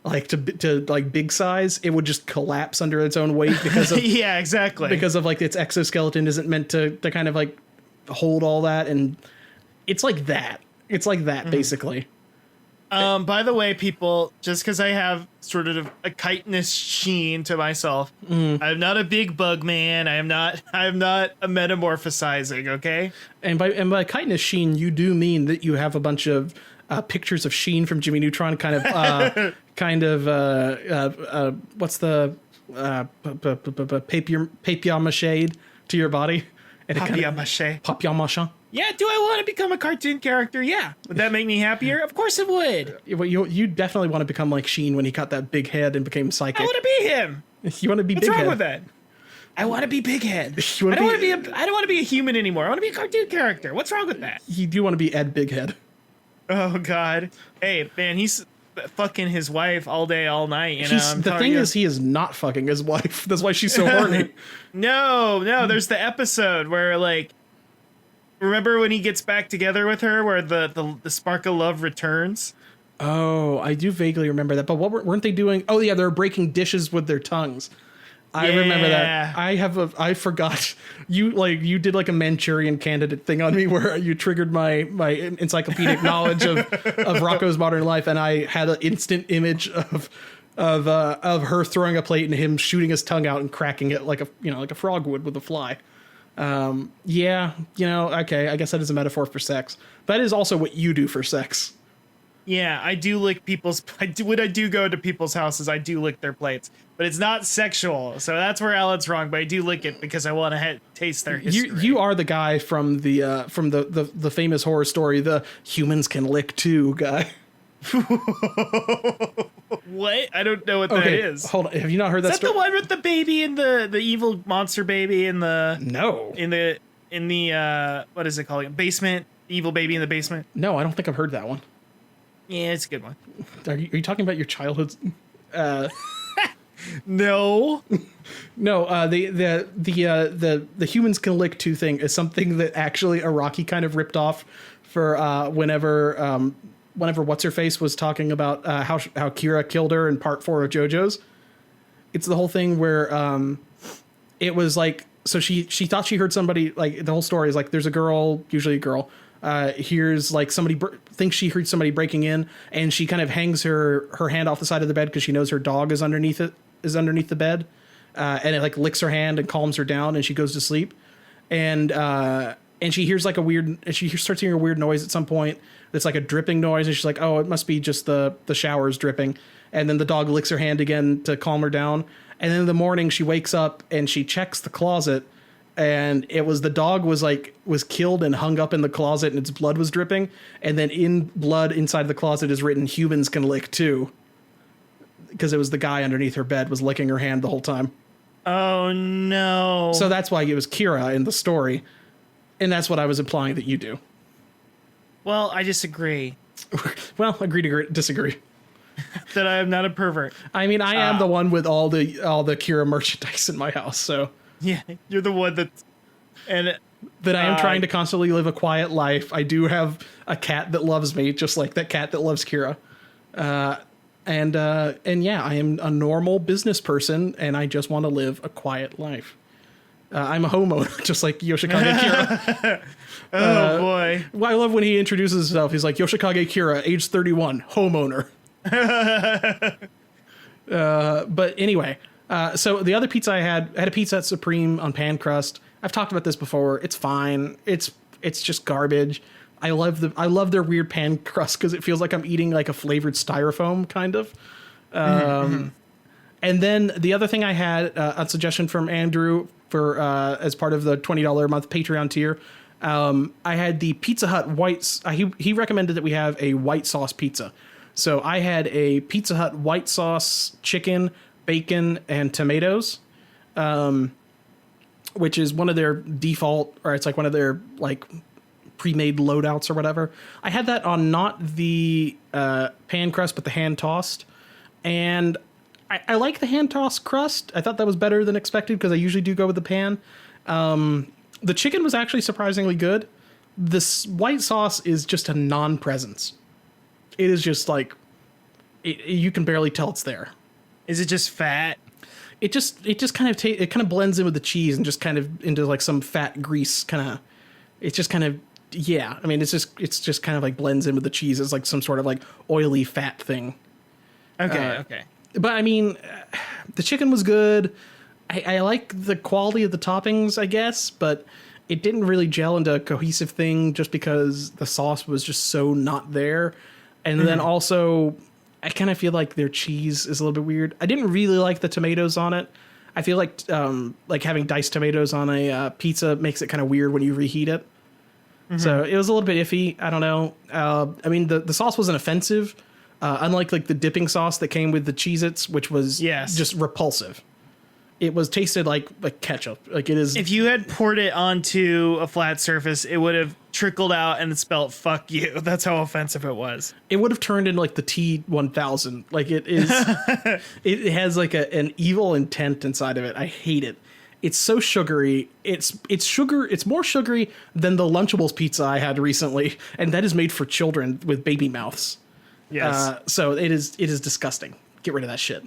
B: like to like big size, it would just collapse under its own weight because of
A: yeah, exactly,
B: because of like its exoskeleton isn't meant to kind of like hold all that, and it's like that. It's like that basically.
A: By the way, people, just because I have sort of a chitinous sheen to myself, I'm not a big bug man. I am not a metamorphosizing. Okay.
B: And by chitinous sheen, you do mean that you have a bunch of pictures of Sheen from Jimmy Neutron, kind of what's the papier mache to your body?
A: Papier mache.
B: Papier mache.
A: Yeah, do I want to become a cartoon character? Yeah. Would that make me happier? Of course it would.
B: Well, you definitely want to become like Sheen when he got that big head and became psychic.
A: I want to be him.
B: You want to be
A: What's
B: big
A: wrong
B: head?
A: with that? I want to be big head. I
B: wanna
A: don't want to be a human anymore. I want to be a cartoon character. What's wrong with that?
B: You do want to be Ed Big Head.
A: Oh God. Hey, man, he's fucking his wife all day, all night. You know.
B: The thing is, he is not fucking his wife. That's why she's so horny.
A: No. There's the episode where like, remember when he gets back together with her, where the spark of love returns?
B: Oh, I do vaguely remember that. But what weren't they doing? Oh yeah, they were breaking dishes with their tongues. I remember that. I forgot. You did like a Manchurian Candidate thing on me where you triggered my encyclopedic knowledge of Rocco's Modern Life, and I had an instant image of her throwing a plate and him shooting his tongue out and cracking it like a frog would with a fly. Yeah, okay, I guess that is a metaphor for sex. That is also what you do for sex.
A: Yeah, I do lick when I do go to people's houses, I do lick their plates, but it's not sexual. So that's where Alan's wrong, but I do lick it because I want to taste their history.
B: You are the guy from the famous horror story, the humans can lick too guy.
A: What? I don't know what that is.
B: Hold on. Have you not heard that story?
A: Is that the one with the baby and the evil monster baby in the in the what is it called? Basement? Evil baby in the basement?
B: No, I don't think I've heard that one.
A: Yeah, it's a good one.
B: Are you talking about your childhood?
A: No.
B: No, the humans can lick too thing is something that actually Iraqi kind of ripped off for whenever what's her face was talking about how Kira killed her in part 4 of JoJo's. It's the whole thing where it was like, so she thought she heard somebody, like the whole story is like there's a girl, usually a girl, hears like somebody thinks she heard somebody breaking in, and she kind of hangs her hand off the side of the bed because she knows her dog is underneath the bed, and it like licks her hand and calms her down, and she goes to sleep, and she hears like she starts hearing a weird noise at some point that's like a dripping noise, and she's like, oh, it must be just the showers dripping, and then the dog licks her hand again to calm her down, and then in the morning she wakes up and she checks the closet, and it was the dog was killed and hung up in the closet, and its blood was dripping. And then in blood inside the closet is written, humans can lick too. Because it was the guy underneath her bed was licking her hand the whole time.
A: Oh no.
B: So that's why it was Kira in the story. And that's what I was implying that you do.
A: Well, I disagree.
B: Well, agree to disagree.
A: That I am not a pervert.
B: I mean, I am the one with all the Kira merchandise in my house, so.
A: Yeah, you're the one that I
B: am trying to constantly live a quiet life. I do have a cat that loves me, just like that cat that loves Kira. And yeah, I am a normal business person, and I just want to live a quiet life. I'm a homeowner, just like Yoshikage Kira.
A: Oh boy!
B: Well, I love when he introduces himself. He's like Yoshikage Kira, age 31, homeowner. But anyway. So the other pizza I had a Pizza Supreme on pan crust. I've talked about this before. It's fine. It's just garbage. I love their weird pan crust because it feels like I'm eating like a flavored styrofoam kind of. And then the other thing I had a suggestion from Andrew for as part of the $20 a month Patreon tier. I had the Pizza Hut white. He recommended that we have a white sauce pizza. So I had a Pizza Hut white sauce chicken, bacon, and tomatoes, which is one of their default, or it's like one of their like pre-made loadouts or whatever. I had that on not the pan crust, but the hand tossed. And I like the hand tossed crust. I thought that was better than expected because I usually do go with the pan. The chicken was actually surprisingly good. This white sauce is just a non-presence. It is just like you can barely tell it's there.
A: Is it just fat?
B: It just kind of it kind of blends in with the cheese and just kind of into like some fat grease kind of. It's just kind of I mean, it's just kind of like blends in with the cheese. It's like some sort of like oily fat thing.
A: Okay.
B: But I mean, the chicken was good. I like the quality of the toppings, I guess, but it didn't really gel into a cohesive thing just because the sauce was just so not there. And then also, I kind of feel like their cheese is a little bit weird. I didn't really like the tomatoes on it. I feel like having diced tomatoes on a pizza makes it kind of weird when you reheat it. So it was a little bit iffy. I don't know. I mean, the sauce wasn't offensive, unlike like the dipping sauce that came with the Cheez-Its, which was just repulsive. It was tasted like ketchup. Like it is.
A: If you had poured it onto a flat surface, it would have trickled out and spelled "fuck you." That's how offensive it was.
B: It would have turned into like the T1000. Like it is. It has like an evil intent inside of it. I hate it. It's so sugary. It's sugar. It's more sugary than the Lunchables pizza I had recently, and that is made for children with baby mouths.
A: Yes.
B: So it is disgusting. Get rid of that shit.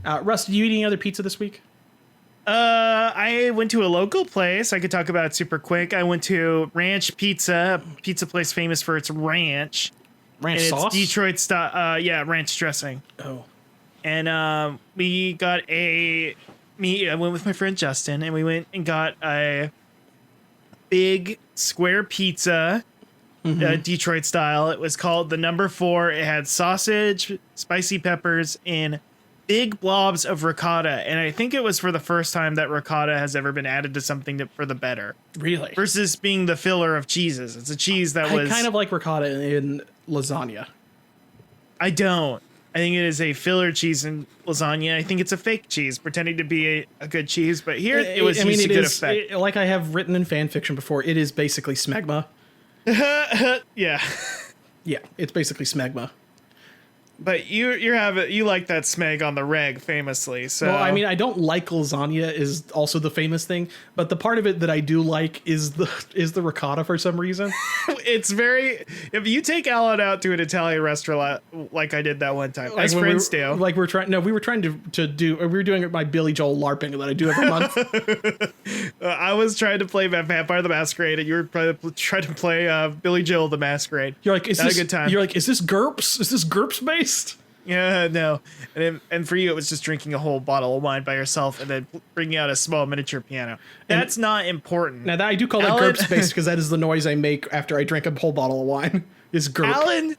B: Russ, did you eat any other pizza this week?
A: I went to a local place. I could talk about it super quick. I went to Ranch Pizza, a pizza place famous for its ranch.
B: Ranch sauce?
A: It's Detroit style. Yeah, ranch dressing.
B: Oh.
A: And we got I went with my friend Justin, and we went and got a big square pizza, Detroit style. It was called the number 4. It had sausage, spicy peppers, and big blobs of ricotta. And I think it was for the first time that ricotta has ever been added to something for the better.
B: Really?
A: Versus being the filler of cheeses. It's a cheese that was...
B: I kind of like ricotta in lasagna.
A: I don't. I think it is a filler cheese in lasagna. I think it's a fake cheese pretending to be a good cheese, but here it was used to good effect.
B: Like I have written in fan fiction before, it is basically smegma.
A: Yeah.
B: Yeah, it's basically smegma.
A: But you like that smeg on the reg famously. So
B: well, I mean, I don't like lasagna is also the famous thing, but the part of it that I do like is the ricotta for some reason.
A: It's very. If you take Alan out to an Italian restaurant like I did that one time,
B: like
A: as friends do,
B: like we were trying to do. We were doing my Billy Joel LARPing that I do every month.
A: I was trying to play Vampire the Masquerade, and you were probably trying to play Billy Joel the Masquerade.
B: You're like, is this
A: a good time?
B: You're like, is this GURPS? Is this GURPS based?
A: Yeah, no. And for you, it was just drinking a whole bottle of wine by yourself and then bringing out a small miniature piano. That's not important.
B: Now, that I do call that GURPS based because that is the noise I make after I drink a whole bottle of wine. Is GURP.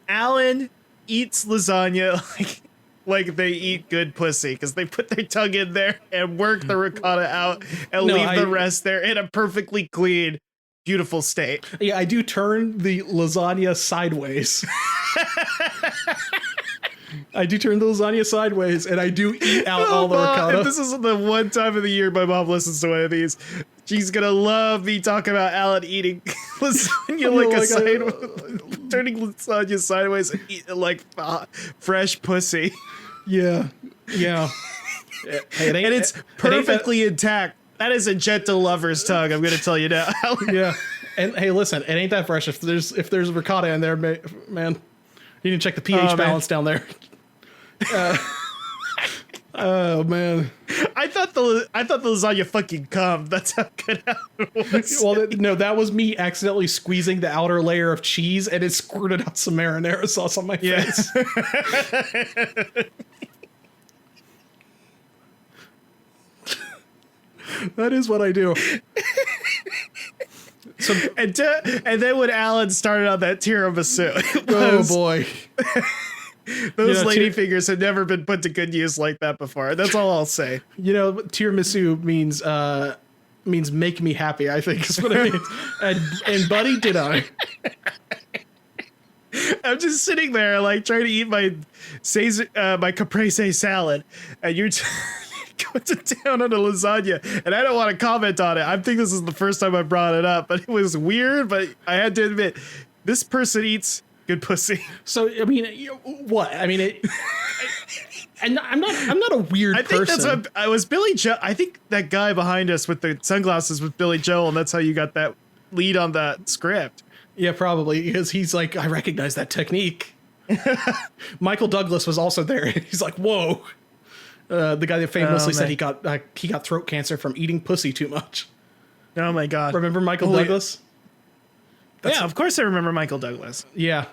A: Alan eats lasagna like they eat good pussy because they put their tongue in there and work the ricotta out and leave the rest there in a perfectly clean, beautiful state.
B: Yeah, I do turn the lasagna sideways. I do turn the lasagna sideways, and I do eat out all the ricotta.
A: If this isn't the one time of the year my mom listens to one of these, she's gonna love me talking about Alan eating lasagna turning lasagna sideways and eating like fresh pussy.
B: Yeah. Hey,
A: and it's perfectly intact. That is a gentle lover's tongue, I'm gonna tell you now.
B: Yeah. And hey, listen, it ain't that fresh. If there's ricotta in there, man, you need to check the pH balance down there. Oh man,
A: I thought the lasagna fucking cum. That's how good it was.
B: Well, no, that was me accidentally squeezing the outer layer of cheese, and it squirted out some marinara sauce on my face. That is what I do.
A: So, and then when Alan started on that tiramisu,
B: oh boy,
A: those lady fingers had never been put to good use like that before. That's all I'll say.
B: Tiramisu means make me happy, I think is what it means. And buddy, did I?
A: I'm just sitting there like trying to eat my caprese salad, and you're going to town on a lasagna, and I don't want to comment on it. I think this is the first time I brought it up, but it was weird. But I had to admit, this person eats Good pussy.
B: So I mean, what? I mean, and I'm not a weird person.
A: I think that's what I was Billy Joel. I think that guy behind us with the sunglasses was Billy Joel, and that's how you got that lead on that script.
B: Yeah, probably, because he's like, I recognize that technique. Michael Douglas was also there. He's like, whoa. The guy that famously said he got throat cancer from eating pussy too much.
A: Oh my God.
B: Remember Michael Douglas?
A: Yeah, of course I remember Michael Douglas.
B: Yeah,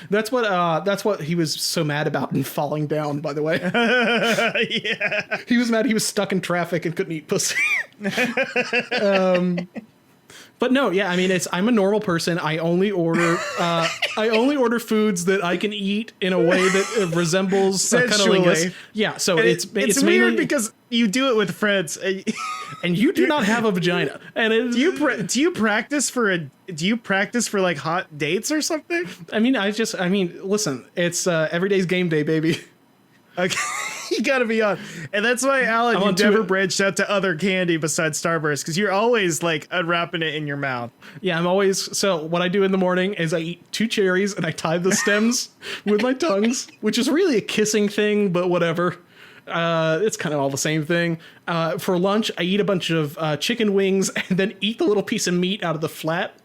B: that's what he was so mad about in Falling Down. By the way,
A: yeah,
B: he was mad he was stuck in traffic and couldn't eat pussy. But no, yeah, I mean, I'm a normal person. I only order foods that I can eat in a way that resembles cunnilingus. Yeah, so it's
A: weird
B: mainly
A: because you do it with friends,
B: and you do not have a vagina. And
A: do you practice for like hot dates or something?
B: I mean, listen, it's every day's game day, baby.
A: Okay, you gotta be on, and that's why Alan, you never branched out to other candy besides Starburst because you're always like unwrapping it in your mouth.
B: Yeah, I'm always. So what I do in the morning is I eat 2 cherries and I tie the stems with my tongues, which is really a kissing thing, but whatever. It's kind of all the same thing. For lunch, I eat a bunch of chicken wings and then eat the little piece of meat out of the flat.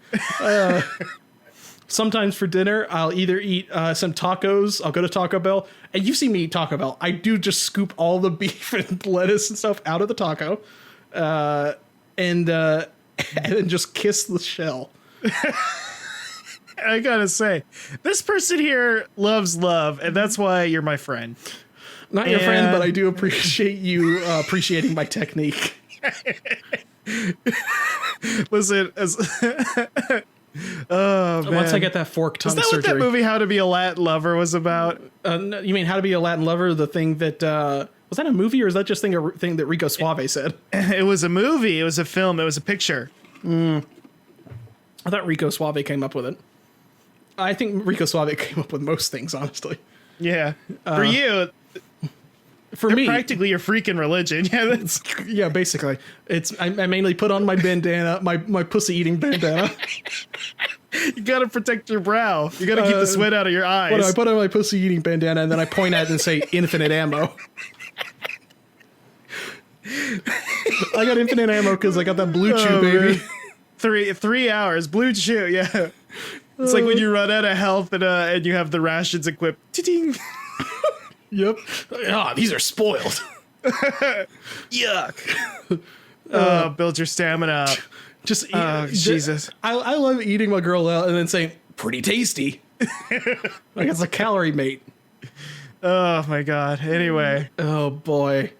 B: Sometimes for dinner, I'll either eat some tacos. I'll go to Taco Bell. And you see me eat Taco Bell. I do just scoop all the beef and lettuce and stuff out of the taco. And then just kiss the shell.
A: I gotta say, this person here loves love, and that's why you're my friend.
B: Not your friend, but I do appreciate you appreciating my technique.
A: Listen, oh man.
B: Once I get that fork tongue surgery.
A: Is that what that movie How to Be a Latin Lover was about?
B: You mean How to Be a Latin Lover, the thing that was that a movie or is that just a thing that Rico Suave said?
A: It was a movie, it was a film, it was a picture.
B: I thought Rico Suave came up with it. I think Rico Suave came up with most things, honestly.
A: Yeah. For you,
B: for me,
A: practically your freaking religion.
B: Yeah, basically. I mainly put on my bandana, my pussy eating bandana.
A: You gotta protect your brow. You gotta keep the sweat out of your eyes.
B: I put on my pussy eating bandana and then I point at it and say infinite ammo. I got infinite ammo because I got that blue chew, baby.
A: 3 hours blue chew. Yeah, it's like when you run out of health and you have the rations equipped. Ting.
B: Yep. These are spoiled.
A: Yuck. Build your stamina up.
B: Just
A: Jesus.
B: I love eating my girl out and then saying, pretty tasty. Like it's a calorie mate.
A: Oh my God. Anyway.
B: Oh boy.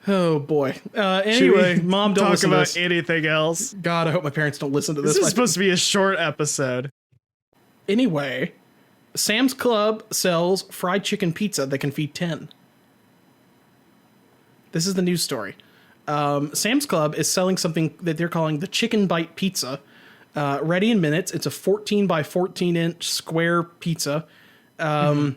B: Anyway, Mom, don't
A: talk about
B: this.
A: anything else.
B: God, I hope my parents don't listen to this.
A: This is supposed to be a short episode.
B: Anyway, Sam's Club sells fried chicken pizza that can feed 10. This is the news story. Sam's Club is selling something that they're calling the Chicken Bite Pizza. Ready in minutes. It's a 14 by 14 inch square pizza. And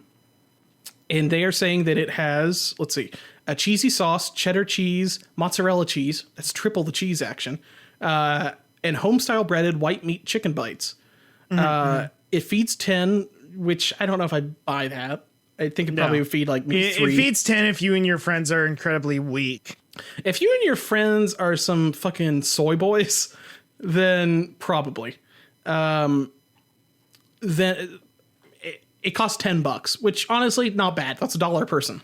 B: they are saying that it has, let's see, a cheesy sauce, cheddar cheese, mozzarella cheese. That's triple the cheese action. And home-style breaded white meat chicken bites. It feeds 10, which I don't know if I buy that. I think it probably would feed like me 3.
A: It feeds 10 if you and your friends are incredibly weak.
B: If you and your friends are some fucking soy boys, then probably. Then it costs $10, which honestly not bad. That's $1 a person.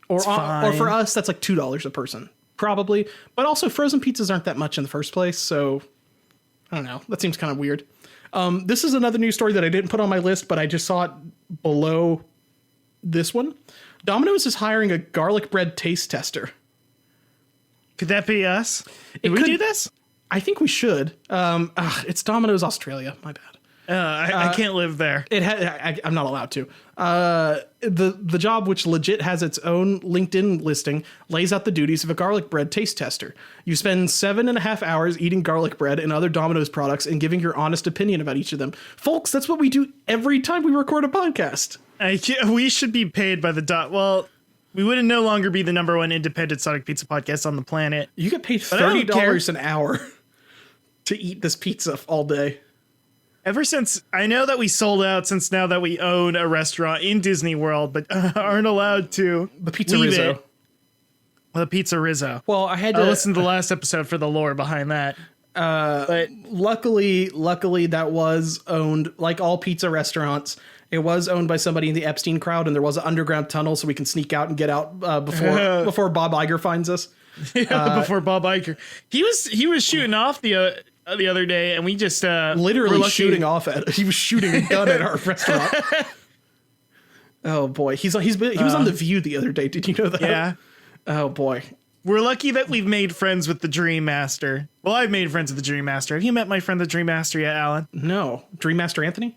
B: Or for us, that's like $2 a person, probably. But also, frozen pizzas aren't that much in the first place, so I don't know. That seems kind of weird. This is another news story that I didn't put on my list, but I just saw it below this one. Domino's is hiring a garlic bread taste tester.
A: Could that be us? Did we do this?
B: I think we should. It's Domino's Australia. My bad.
A: I can't live there.
B: I'm not allowed to. The job, which legit has its own LinkedIn listing, lays out the duties of a garlic bread taste tester. You spend 7.5 hours eating garlic bread and other Domino's products and giving your honest opinion about each of them. Folks, that's what we do every time we record a podcast.
A: We should be paid by the Well, we wouldn't no longer be the #1 independent Sonic Pizza podcast on the planet.
B: You get paid $30 an hour to eat this pizza all day.
A: Ever since, I know that we sold out since now that we own a restaurant in Disney World, but aren't allowed to.
B: The Pizza Rizzo.
A: The Pizza Rizzo.
B: Well, I had to
A: listen to the last episode for the lore behind that.
B: But luckily that was owned, like all pizza restaurants. It was owned by somebody in the Epstein crowd, and there was an underground tunnel so we can sneak out and get out before Bob Iger finds us.
A: Before Bob Iger, he was shooting off the other day, and we just
B: literally shooting off at. He was shooting a gun at our restaurant. Oh boy, he was on The View the other day. Did you know that?
A: Yeah.
B: Oh boy.
A: We're lucky that we've made friends with the Dream Master. Well, I've made friends with the Dream Master. Have you met my friend the Dream Master yet, Alan?
B: No. Dream Master Anthony?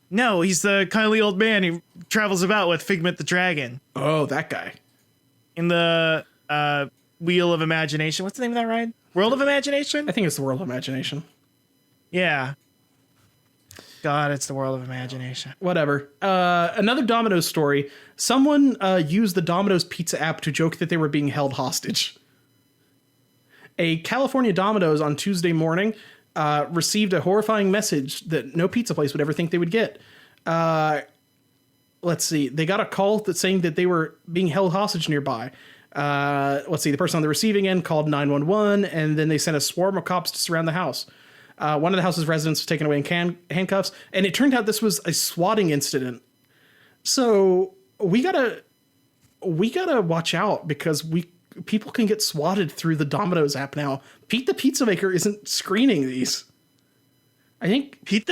A: No, he's the kindly old man who travels about with Figment the Dragon.
B: Oh, that guy.
A: In the Wheel of Imagination. What's the name of that ride? World of Imagination?
B: I think it's the World of Imagination.
A: Yeah. God, it's the World of Imagination.
B: Whatever. Another Domino's story. Someone used the Domino's Pizza app to joke that they were being held hostage. A California Domino's on Tuesday morning received a horrifying message that no pizza place would ever think they would get. Let's see. They got a call saying that they were being held hostage nearby. Let's see. The person on the receiving end called 911, and then they sent a swarm of cops to surround the house. One of the house's residents was taken away in handcuffs, and it turned out this was a swatting incident. So we gotta watch out because people can get swatted through the Domino's app now. Pete the Pizza Maker isn't screening these. I think
A: Pete.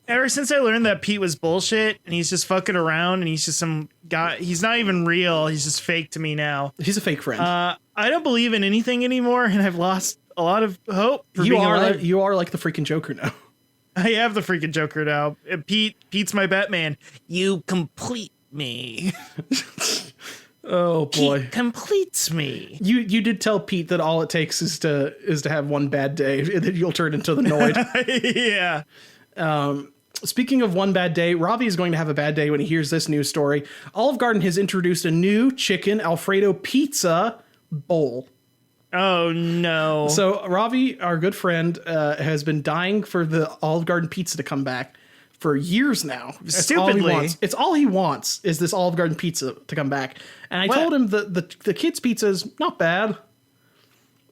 A: Ever since I learned that Pete was bullshit and he's just fucking around and he's just some guy, he's not even real. He's just fake to me now.
B: He's a fake friend.
A: I don't believe in anything anymore, and I've lost a lot of hope for being alive.
B: You are like the freaking Joker now.
A: I have the freaking Joker now. Pete's my Batman. You complete me.
B: Oh boy,
A: Pete completes me.
B: You did tell Pete that all it takes is to have one bad day, and then you'll turn into the Noid.
A: Yeah.
B: Speaking of one bad day, Ravi is going to have a bad day when he hears this news story. Olive Garden has introduced a new chicken Alfredo pizza bowl.
A: Oh, no.
B: So Ravi, our good friend, has been dying for the Olive Garden pizza to come back for years now.
A: Stupidly.
B: It's all he wants is this Olive Garden pizza to come back. And I told him that the kids' pizza is not bad.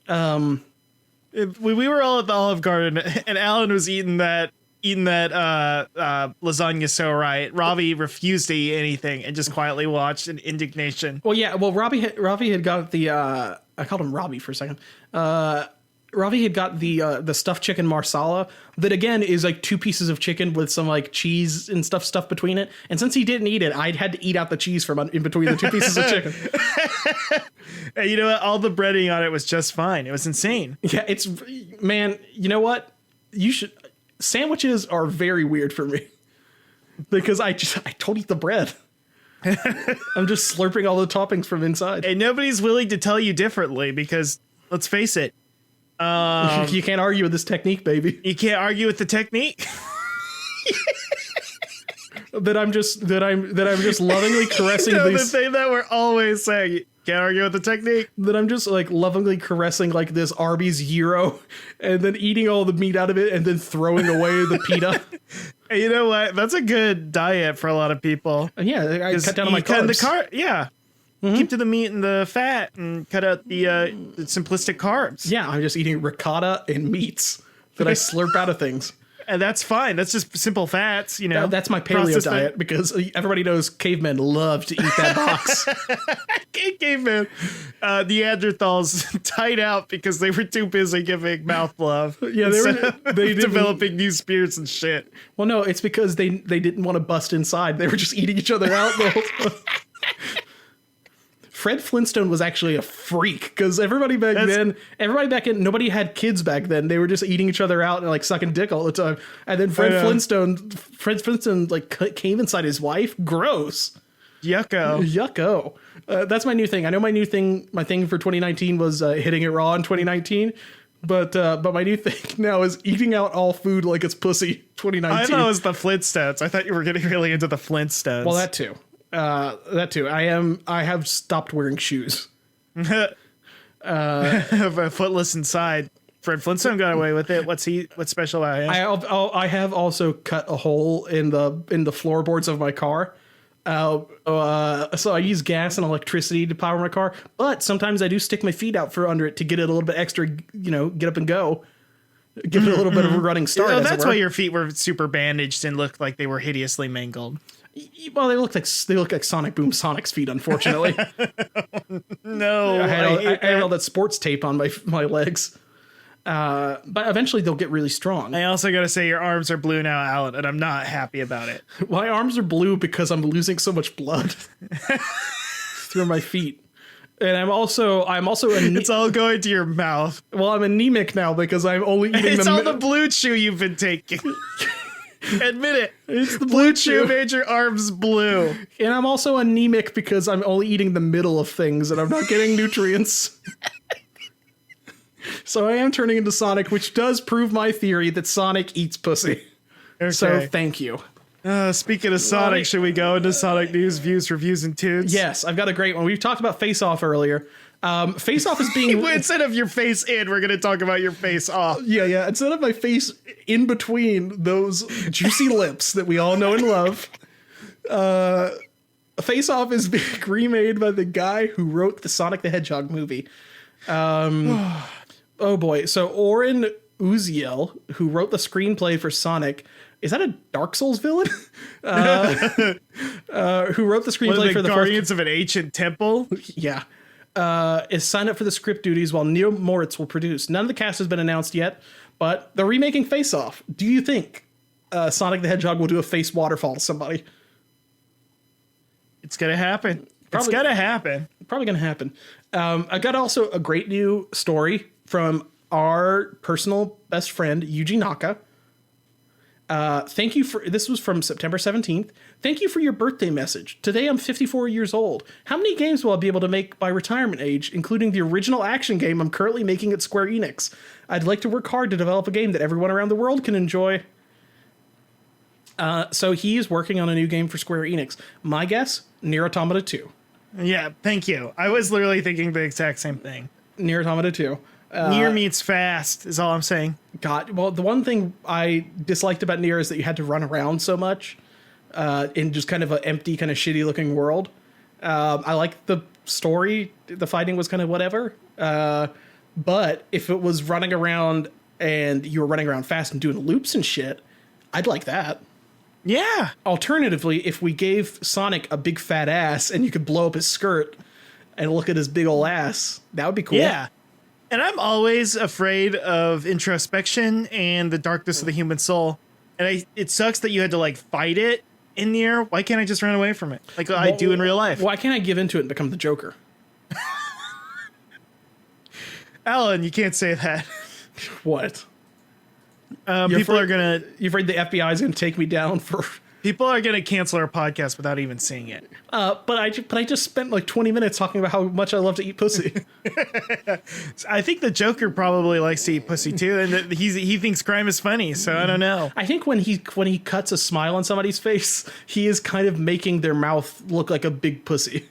A: We were all at the Olive Garden, and Alan was eating that lasagna so right. Ravi refused to eat anything and just quietly watched in indignation.
B: Well, yeah. Well, Ravi had got the I called him Robbie for a second. Ravi had got the stuffed chicken marsala that again is like 2 pieces of chicken with some like cheese and stuff between it. And since he didn't eat it, I'd had to eat out the cheese from in between the 2 pieces of chicken.
A: Hey, you know what? All the breading on it was just fine. It was insane.
B: Yeah, man. You know what? Sandwiches are very weird for me because I don't eat the bread. I'm just slurping all the toppings from inside.
A: And nobody's willing to tell you differently because let's face it.
B: You can't argue with this technique, baby.
A: You can't argue with the technique.
B: that I'm just lovingly caressing
A: the thing that we're always saying. Can't argue with the technique.
B: That I'm just like lovingly caressing like this Arby's gyro and then eating all the meat out of it and then throwing away the pita.
A: Hey, you know what? That's a good diet for a lot of people.
B: Yeah, I cut down on my carbs.
A: Yeah. Mm-hmm. Keep to the meat and the fat and cut out the simplistic carbs.
B: Yeah, I'm just eating ricotta and meats that I slurp out of things.
A: And that's fine. That's just simple fats, you know.
B: That's my paleo diet because everybody knows cavemen love to eat that box.
A: Cavemen. Neanderthals tied out because they were too busy giving mouth love.
B: Yeah, they
A: developing new spirits and shit.
B: Well, no, it's because they didn't want to bust inside. They were just eating each other out the whole time. Fred Flintstone was actually a freak because everybody back then, nobody had kids back then. They were just eating each other out and like sucking dick all the time. And then Fred Flintstone like came inside his wife. Gross. Yucko. That's my new thing. I know my thing for 2019 was hitting it raw in 2019. But my new thing now is eating out all food like it's pussy 2019.
A: I thought it was the Flintstones. I thought you were getting really into the Flintstones.
B: Well, that too. I have stopped wearing shoes.
A: Footless inside. Fred Flintstone got away with it. What's special about him?
B: I have also cut a hole in the floorboards of my car. So I use gas and electricity to power my car, but sometimes I do stick my feet out for under it to get it a little bit extra, get up and go. Give it a little bit of a running start.
A: Oh, that's why your feet were super bandaged and looked like they were hideously mangled.
B: Well, they look like Sonic Boom Sonic's feet, unfortunately.
A: No,
B: I had all that sports tape on my legs. But eventually they'll get really strong.
A: I also got to say your arms are blue now, Alan, and I'm not happy about it.
B: My arms are blue because I'm losing so much blood through my feet. And I'm also
A: it's all going to your mouth.
B: Well, I'm anemic now because I'm only eating
A: it's all the blue chew you've been taking. Admit it. It's the blue chew made your arms blue.
B: And I'm also anemic because I'm only eating the middle of things and I'm not getting nutrients. So I am turning into Sonic, which does prove my theory that Sonic eats pussy. Okay. So thank you.
A: Speaking of Sonic, should we go into Sonic news, views, reviews, and tunes?
B: Yes, I've got a great one. We've talked about Face Off earlier. Face Off is being...
A: Instead of your face in, we're going to talk about your face off.
B: Yeah. Instead of my face in between those juicy lips that we all know and love, Face Off is being remade by the guy who wrote the Sonic the Hedgehog movie. Oh boy. So Oren Uziel, who wrote the screenplay for Sonic... Is that a Dark Souls villain? Who wrote the screenplay for the
A: Guardians of an Ancient Temple?
B: Yeah. Is signed up for the script duties while Neil Moritz will produce. None of the cast has been announced yet, but they're remaking Face Off. Do you think Sonic the Hedgehog will do a face waterfall to somebody?
A: It's going to happen. It's going to happen.
B: Probably going to happen. I got also a great new story from our personal best friend, Yuji Naka. Thank you this was from September 17th. Thank you for your birthday message. Today I'm 54 years old. How many games will I be able to make by retirement age, including the original action game I'm currently making at Square Enix? I'd like to work hard to develop a game that everyone around the world can enjoy. So he is working on a new game for Square Enix. My guess, Nier Automata 2.
A: Yeah, thank you. I was literally thinking the exact same thing.
B: Nier Automata 2.
A: Nier meets fast is all I'm saying.
B: God, well, the one thing I disliked about Nier is that you had to run around so much in just kind of an empty, kind of shitty looking world. I liked the story. The fighting was kind of whatever. But if it was running around and you were running around fast and doing loops and shit, I'd like that.
A: Yeah.
B: Alternatively, if we gave Sonic a big fat ass and you could blow up his skirt and look at his big ol' ass, that would be cool.
A: Yeah. And I'm always afraid of introspection and the darkness of the human soul. And it sucks that you had to like fight it in Nier. Why can't I just run away from it like I do in real life?
B: Why can't I give into it and become the Joker?
A: Alan, you can't say that.
B: What?
A: People are gonna.
B: You're afraid the FBI is gonna take me down for?
A: People are gonna cancel our podcast without even seeing it.
B: But I just spent like 20 minutes talking about how much I love to eat pussy.
A: I think the Joker probably likes to eat pussy too, and that he thinks crime is funny. So I don't know.
B: I think when he cuts a smile on somebody's face, he is kind of making their mouth look like a big pussy.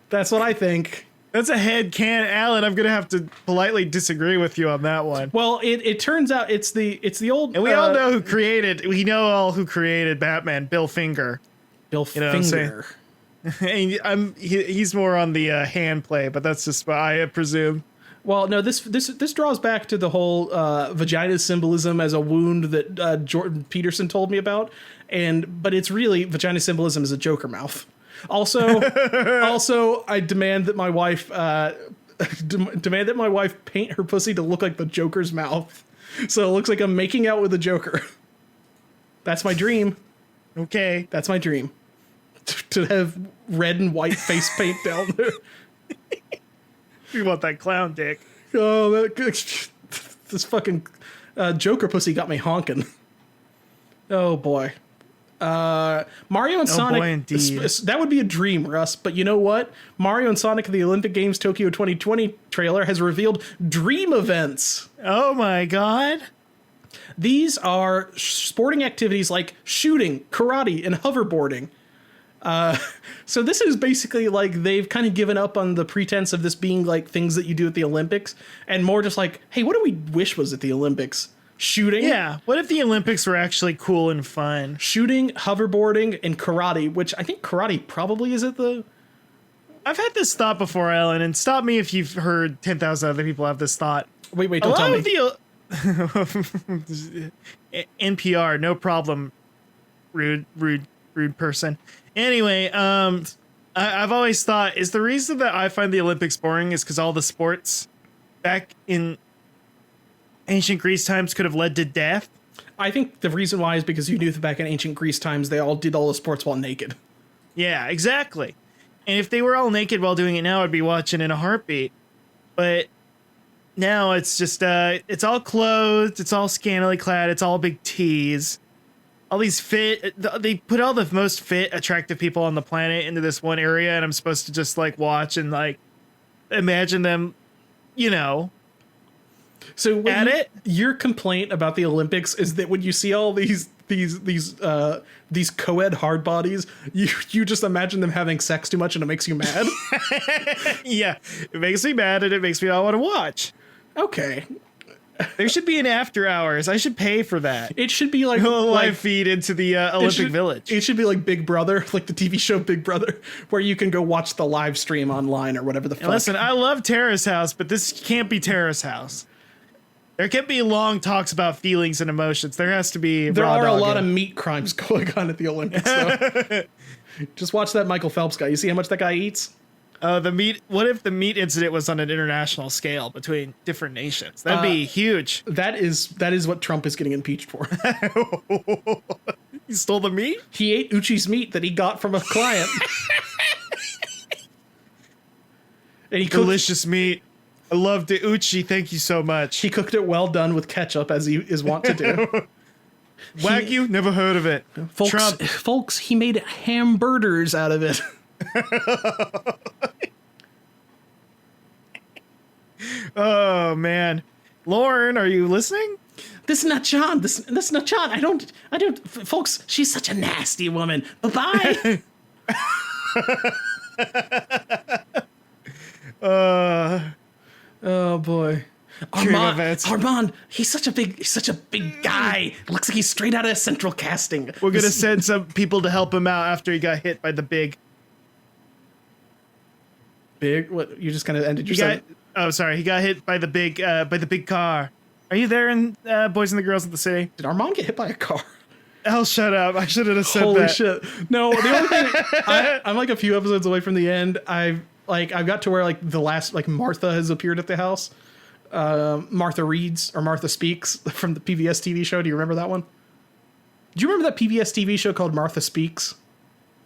B: That's what I think.
A: That's a head can, Alan. I'm gonna have to politely disagree with you on that one.
B: Well, it turns out it's the old,
A: and we all know who created. We know all who created Batman. Bill Finger.
B: Bill Finger.
A: And he's more on the hand play, but that's just what I presume.
B: Well, no, this draws back to the whole vagina symbolism as a wound that Jordan Peterson told me about, but it's really vagina symbolism as a Joker mouth. Also, I demand that my wife paint her pussy to look like the Joker's mouth, so it looks like I'm making out with the Joker. That's my dream.
A: Okay,
B: that's my dream. To have red and white face paint down there.
A: You want that clown dick?
B: Oh, this fucking Joker pussy got me honking. Oh boy. Mario and Sonic,
A: boy, indeed.
B: That would be a dream, Russ, but you know what? Mario and Sonic the Olympic Games Tokyo 2020 trailer has revealed dream events.
A: Oh my god.
B: These are sporting activities like shooting, karate, and hoverboarding. So this is basically like they've kind of given up on the pretense of this being like things that you do at the Olympics, and more just like, hey, what do we wish was at the Olympics? Shooting.
A: Yeah. What if the Olympics were actually cool and fun?
B: Shooting, hoverboarding, and karate, which I think karate probably is at the...
A: I've had this thought before, Ellen, and stop me if you've heard 10,000 other people have this thought.
B: Wait, don't tell me.
A: NPR, no problem. Rude person. Anyway, I've always thought, is the reason that I find the Olympics boring is because all the sports back in ancient Greece times could have led to death?
B: I think the reason why is because you knew that back in ancient Greece times, they all did all the sports while naked.
A: Yeah, exactly. And if they were all naked while doing it now, I'd be watching in a heartbeat. But now it's just, it's all clothed, it's all scantily clad, it's all a big tease. All these they put all the most fit, attractive people on the planet into this one area, and I'm supposed to just, like, watch and, like, imagine them, you know,
B: so
A: at it.
B: Your complaint about the Olympics is that when you see all these co-ed hard bodies, you just imagine them having sex too much and it makes you mad.
A: Yeah, it makes me mad and it makes me not want to watch.
B: Okay.
A: There should be an after hours. I should pay for that.
B: It should be like
A: a live feed into the Olympic Village.
B: It should be like Big Brother, like the TV show Big Brother, where you can go watch the live stream online or whatever the fuck.
A: Listen, I love Terrace House, but this can't be Terrace House. There can't be long talks about feelings and emotions. There has to be.
B: There are a lot of meat crimes going on at the Olympics, though. Just watch that Michael Phelps guy. You see how much that guy eats?
A: The meat. What if the meat incident was on an international scale between different nations? That'd be huge.
B: That is what Trump is getting impeached for.
A: He stole the meat?
B: He ate Uchi's meat that he got from a client. And he cooked
A: delicious meat. I loved it. Uchi, thank you so much.
B: He cooked it well done with ketchup, as he is wont to do.
A: Wagyu? Never heard of it.
B: Folks, he made hamburgers out of it.
A: Oh, man. Lauren, are you listening?
B: This is not John. This is not John. I don't. Folks, she's such a nasty woman. Bye-bye. Oh boy. Armand, he's such a big guy. Looks like he's straight out of Central Casting.
A: We're gonna send some people to help him out after he got hit by the big.
B: What? You just kind of ended your sentence.
A: Oh, sorry. He got hit by the big car. Are you there in Boys and the Girls of the City?
B: Did Armand get hit by a car?
A: Hell, shut up. I shouldn't have said that.
B: Holy shit. No, the only thing, I'm like a few episodes away from the end. I've got to where like the last, like Martha has appeared at the house. Martha Reads or Martha Speaks from the PBS TV show. Do you remember that one? Do you remember that PBS TV show called Martha Speaks?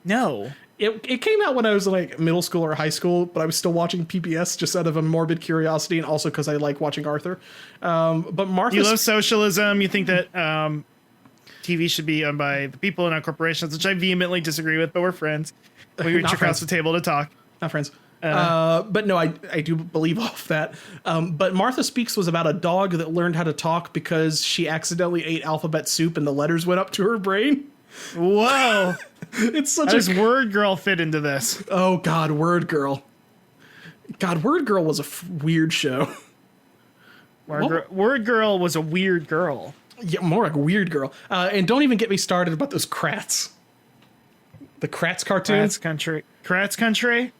A: No.
B: It came out when I was like middle school or high school, but I was still watching PBS just out of a morbid curiosity and also because I like watching Arthur. But Martha,
A: you love socialism. You think that TV should be owned by the people and not corporations, which I vehemently disagree with. But we're friends. We reach across the table to talk.
B: Not friends. But no, I do believe all of that. But Martha Speaks was about a dog that learned how to talk because she accidentally ate alphabet soup and the letters went up to her brain.
A: Whoa.
B: It's such
A: How does Word Girl fit into this?
B: Oh, God, Word Girl. God, Word Girl was a weird show.
A: Word Girl was a weird girl.
B: Yeah, more like a weird girl. And don't even get me started about those Kratts. The Kratts cartoon.
A: Kratts Country?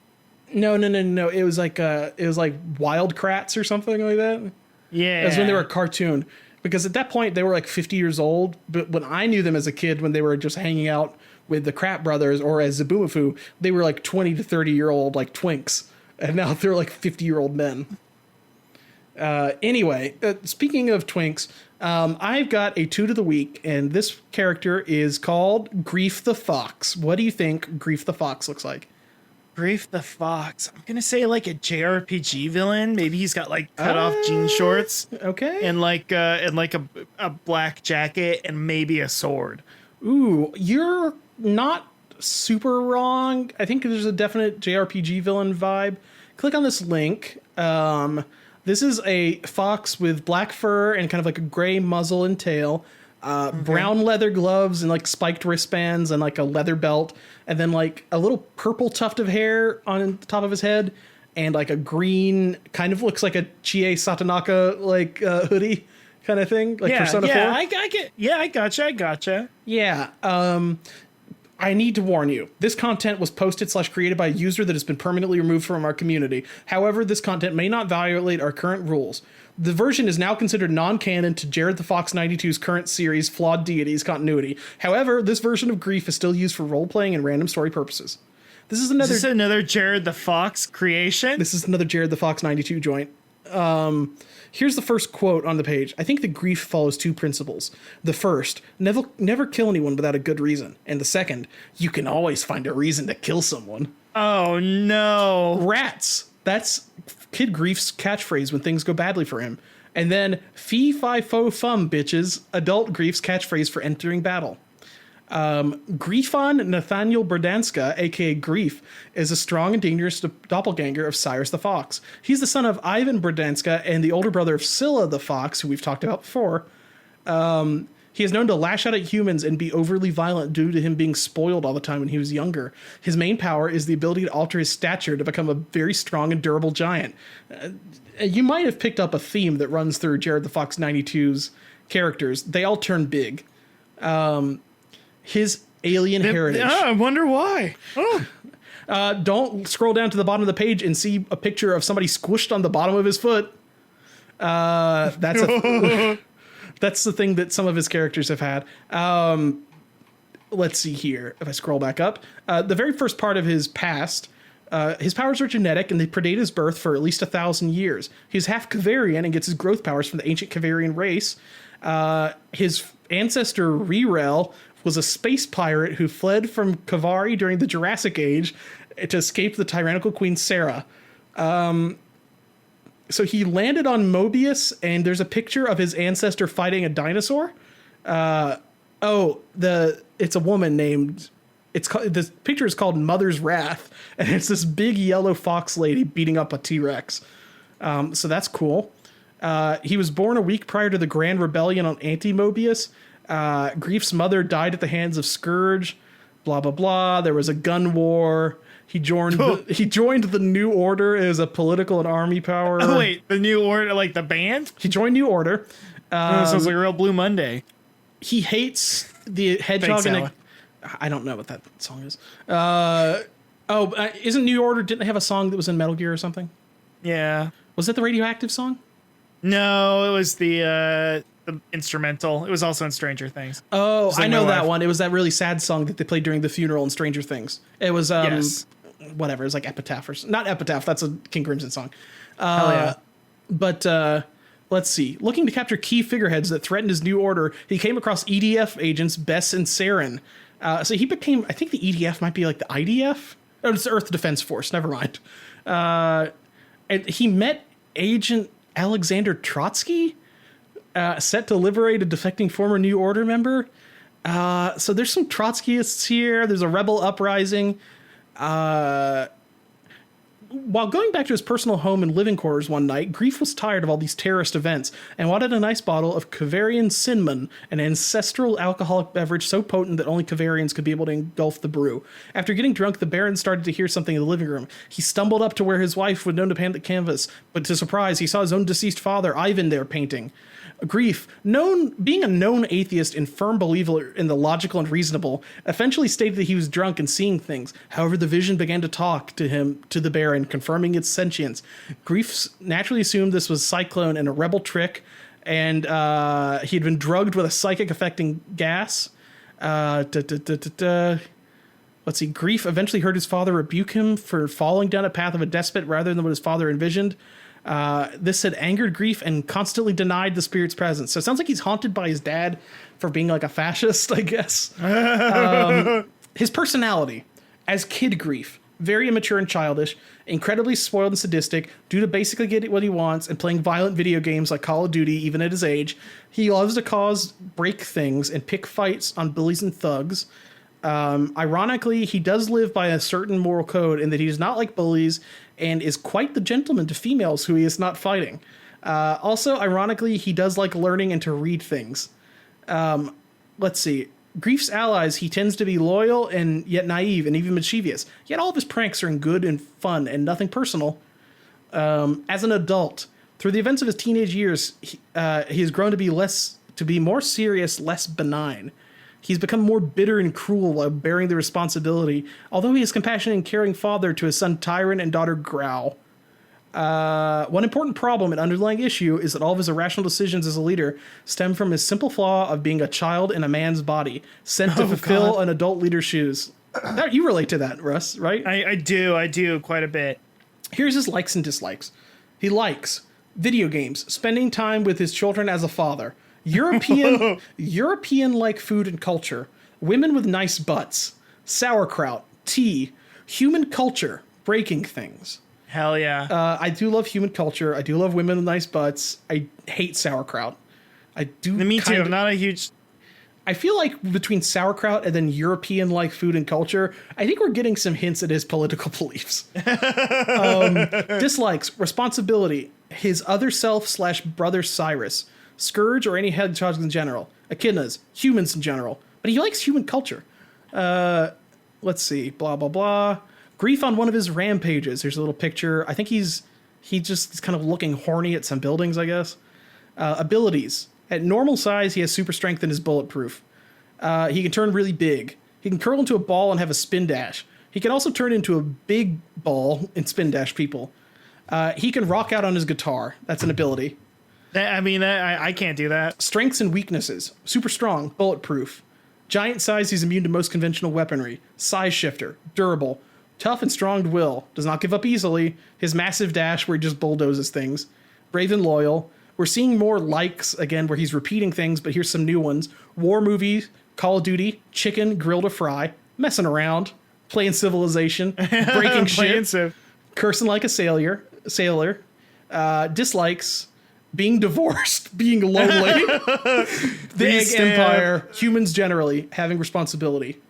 B: No. It was like Wild Kratts or something like that.
A: Yeah.
B: It was when they were a cartoon. Because at that point, they were like 50 years old. But when I knew them as a kid, when they were just hanging out with the Kratt brothers or as Zaboomafoo, they were like 20 to 30-year-old like twinks. And now they're like 50-year-old men. Anyway, speaking of twinks, I've got a toot of the week. And this character is called Grief the Fox. What do you think Grief the Fox looks like?
A: Grief the Fox. I'm gonna say like a JRPG villain. Maybe he's got like cut off jean shorts.
B: Okay.
A: And like a black jacket and maybe a sword.
B: Ooh, you're not super wrong. I think there's a definite JRPG villain vibe. Click on this link. This is a fox with black fur and kind of like a gray muzzle and tail. brown leather gloves and like spiked wristbands and like a leather belt, and then like a little purple tuft of hair on the top of his head, and like a green, kind of looks like a Chie Satonaka like hoodie kind of thing, like Persona 4.
A: I gotcha.
B: Yeah. I need to warn you, this content was posted/created by a user that has been permanently removed from our community. However, this content may not violate our current rules. The version is now considered non-canon to Jared the Fox 92's current series, Flawed Deities continuity. However, this version of Grief is still used for role-playing and random story purposes.
A: Is this another Jared the Fox creation?
B: This is another Jared the Fox 92 joint. Here's the first quote on the page. I think the Grief follows two principles. The first, never kill anyone without a good reason. And the second, you can always find a reason to kill someone.
A: Oh, no.
B: Rats. That's Kid Grief's catchphrase when things go badly for him. And then, fee, fi, fo, fum, bitches, adult Grief's catchphrase for entering battle. Griefon Nathaniel Berdanska, aka Grief, is a strong and dangerous doppelganger of Cyrus the Fox. He's the son of Ivan Berdanska and the older brother of Scylla the Fox, who we've talked about before. He is known to lash out at humans and be overly violent due to him being spoiled all the time when he was younger. His main power is the ability to alter his stature to become a very strong and durable giant. You might have picked up a theme that runs through Jared the Fox 92's characters. They all turn big. His alien heritage.
A: I wonder why. Oh.
B: Don't scroll down to the bottom of the page and see a picture of somebody squished on the bottom of his foot. That's the thing that some of his characters have had. Let's see here. If I scroll back up, the very first part of his past, his powers are genetic and they predate his birth for at least 1,000 years. He's half Kavarian and gets his growth powers from the ancient Kavarian race. His ancestor Rirel was a space pirate who fled from Kavari during the Jurassic Age to escape the tyrannical Queen Sarah. So he landed on Mobius, and there's a picture of his ancestor fighting a dinosaur. It's a woman named. The picture is called Mother's Wrath, and it's this big yellow fox lady beating up a T-Rex. So that's cool. He was born a week prior to the Grand Rebellion on Anti-Mobius. Grief's mother died at the hands of Scourge. Blah blah blah. There was a gun war. He joined the New Order as a political and army power.
A: Oh wait, the New Order, like the band?
B: He joined New Order.
A: Sounds like a real Blue Monday.
B: He hates the hedgehog. I don't know what that song is. Isn't New Order? Didn't they have a song that was in Metal Gear or something?
A: Yeah.
B: Was that the Radioactive song?
A: No, it was the instrumental. It was also in Stranger Things.
B: Oh, I know that one. It was that really sad song that they played during the funeral in Stranger Things. It was
A: yes.
B: Whatever. It was like Epitaph or not Epitaph. That's a King Crimson song.
A: Hell yeah.
B: But let's see. Looking to capture key figureheads that threatened his new order, he came across EDF agents Bess and Saren. So he became. I think the EDF might be like the IDF. Oh, it's the Earth Defense Force. Never mind. And he met Agent Alexander Trotsky. Set to liberate a defecting former New Order member. So there's some Trotskyists here. There's a rebel uprising. While going back to his personal home and living quarters one night, Grief was tired of all these terrorist events and wanted a nice bottle of Kavarian Cinnamon, an ancestral alcoholic beverage so potent that only Kavarians could be able to engulf the brew. After getting drunk, the Baron started to hear something in the living room. He stumbled up to where his wife would known to paint the canvas, but to surprise, he saw his own deceased father, Ivan, there painting. Grief, being a known atheist and firm believer in the logical and reasonable, eventually stated that he was drunk and seeing things. However, the vision began to talk to the Baron, confirming its sentience. Grief naturally assumed this was Cyclone and a rebel trick, and he had been drugged with a psychic affecting gas. Let's see. Grief eventually heard his father rebuke him for falling down a path of a despot rather than what his father envisioned. This had angered Grief and constantly denied the spirit's presence. So it sounds like he's haunted by his dad for being like a fascist, I guess. His personality as Kid Grief, very immature and childish, incredibly spoiled and sadistic, due to basically getting what he wants and playing violent video games like Call of Duty, even at his age. He loves to break things and pick fights on bullies and thugs. Ironically, he does live by a certain moral code in that he does not like bullies and is quite the gentleman to females who he is not fighting. Also, ironically, he does like learning and to read things. Let's see. Grief's allies, he tends to be loyal and yet naive and even mischievous. Yet all of his pranks are in good and fun and nothing personal. As an adult, through the events of his teenage years, he has grown to be more serious, less benign. He's become more bitter and cruel while bearing the responsibility, although he is compassionate and caring father to his son Tyron and daughter Growl. One important problem and underlying issue is that all of his irrational decisions as a leader stem from his simple flaw of being a child in a man's body, sent to fulfill an adult leader's shoes. You relate to that, Russ, right?
A: I do quite a bit.
B: Here's his likes and dislikes. He likes video games, spending time with his children as a father, European-like food and culture, women with nice butts, sauerkraut, tea, human culture, breaking things.
A: Hell yeah.
B: I do love human culture. I do love women with nice butts. I hate sauerkraut.
A: Me too. I'm not a huge...
B: I feel like between sauerkraut and then European-like food and culture, I think we're getting some hints at his political beliefs. Dislikes, responsibility, his other self / brother Cyrus, Scourge or any hedgehogs in general, echidnas, humans in general, but he likes human culture. Let's see, blah, blah, blah. Grief on one of his rampages. Here's a little picture. I think he's just kind of looking horny at some buildings, I guess. Abilities. At normal size, he has super strength and is bulletproof. He can turn really big. He can curl into a ball and have a spin dash. He can also turn into a big ball and spin dash people. He can rock out on his guitar. That's an ability.
A: I can't do that.
B: Strengths and weaknesses. Super strong, bulletproof. Giant size, he's immune to most conventional weaponry. Size shifter, durable. Tough and strong will. Does not give up easily. His massive dash where he just bulldozes things. Brave and loyal. We're seeing more likes, again, where he's repeating things, but here's some new ones. War movies, Call of Duty, chicken, grill to fry, messing around, playing Civilization, breaking shit, cursing like a sailor. Dislikes, being divorced, being lonely, the Egg Empire, humans generally, having responsibility.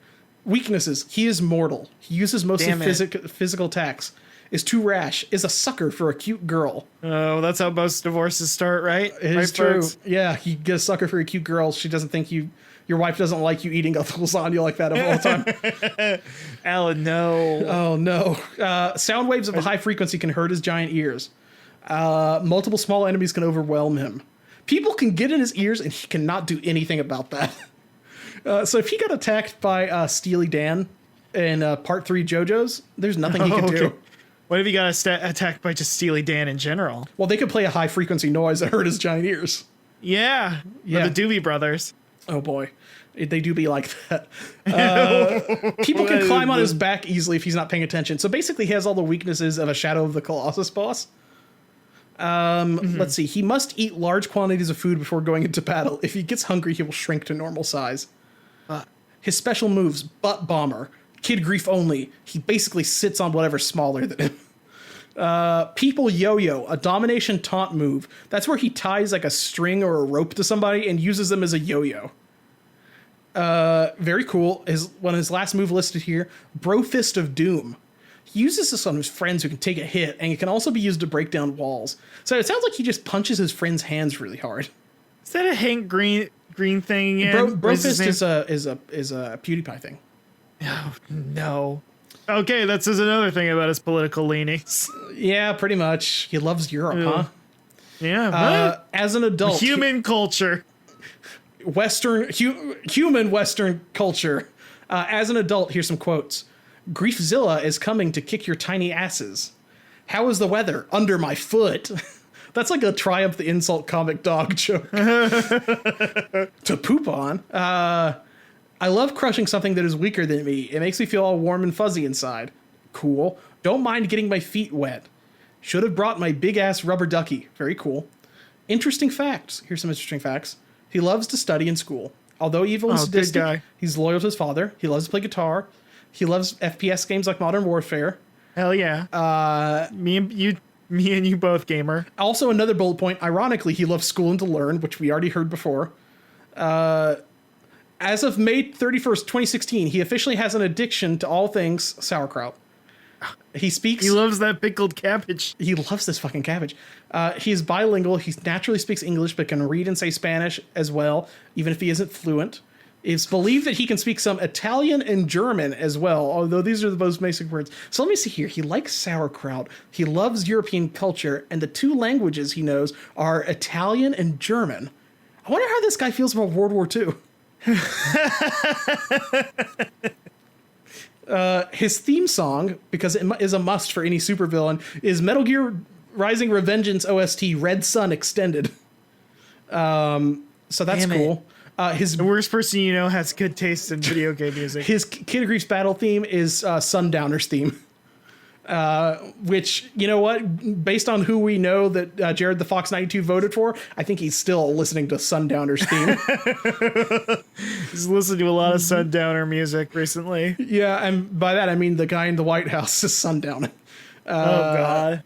B: Weaknesses, he is mortal. He uses mostly physical attacks. Is too rash. Is a sucker for a cute girl.
A: Oh, that's how most divorces start, right?
B: It is true. Yeah, you get a sucker for a cute girl. She doesn't think your wife doesn't like you eating a lasagna like that all the time.
A: Alan, no.
B: Oh, no. Sound waves of a high frequency can hurt his giant ears. Multiple small enemies can overwhelm him. People can get in his ears and he cannot do anything about that. So if he got attacked by Steely Dan in Part 3 JoJo's, there's nothing he can do.
A: What if he got attacked by just Steely Dan in general?
B: Well, they could play a high frequency noise that hurt his giant ears.
A: Yeah. The Doobie Brothers.
B: Oh boy. They do be like that. People can climb on his back easily if he's not paying attention. So basically he has all the weaknesses of a Shadow of the Colossus boss. Let's see. He must eat large quantities of food before going into battle. If he gets hungry, he will shrink to normal size. His special moves, Butt Bomber, Kid Grief only. He basically sits on whatever's smaller than him. People Yo-Yo, a domination taunt move. That's where he ties like a string or a rope to somebody and uses them as a yo-yo. Very cool. One of his last move listed here, Bro Fist of Doom. He uses this on his friends who can take a hit, and it can also be used to break down walls. So it sounds like he just punches his friends' hands really hard.
A: Is that a Hank Green thing again?
B: Bro Fist is a PewDiePie thing.
A: Oh, no. Okay, that's just another thing about his political leanings.
B: Yeah, pretty much. He loves Europe, huh?
A: Yeah.
B: As an adult,
A: human culture,
B: human Western culture. As an adult, here's some quotes. Griefzilla is coming to kick your tiny asses. How is the weather? Under my foot. That's like a Triumph the Insult comic dog joke. To poop on. I love crushing something that is weaker than me. It makes me feel all warm and fuzzy inside. Cool. Don't mind getting my feet wet. Should have brought my big ass rubber ducky. Very cool. Interesting facts. Here's some interesting facts. He loves to study in school. Although evil and sadistic, he's loyal to his father. He loves to play guitar. He loves FPS games like Modern Warfare.
A: Hell yeah. Me and you both, gamer.
B: Also, another bullet point. Ironically, he loves school and to learn, which we already heard before. As of May 31st, 2016, he officially has an addiction to all things sauerkraut. He speaks.
A: He loves that pickled cabbage.
B: He loves this fucking cabbage. He's bilingual. He naturally speaks English, but can read and say Spanish as well, even if he isn't fluent. It's believed that he can speak some Italian and German as well, although these are the most basic words. So let me see here. He likes sauerkraut. He loves European culture, and the 2 languages he knows are Italian and German. I wonder how this guy feels about World War II. His theme song, because it is a must for any supervillain, is Metal Gear Rising Revengeance OST Red Sun Extended. So that's cool. The
A: worst person you know has good taste in video game music.
B: His Kid of Grief's battle theme is Sundowners theme. Which, you know what? Based on who we know that Jared the Fox 92 voted for, I think he's still listening to Sundowners theme.
A: He's listened to a lot of Sundowner music recently.
B: Yeah, and by that I mean the guy in the White House is Sundowner.
A: Oh, God.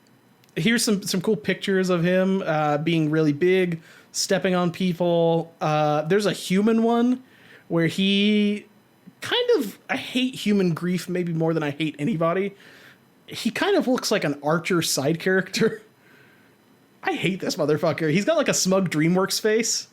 B: Here's some cool pictures of him being really big, stepping on people. There's a human one where he I hate human grief maybe more than I hate anybody. He kind of looks like an Archer side character. I hate this motherfucker. He's got like a smug DreamWorks face.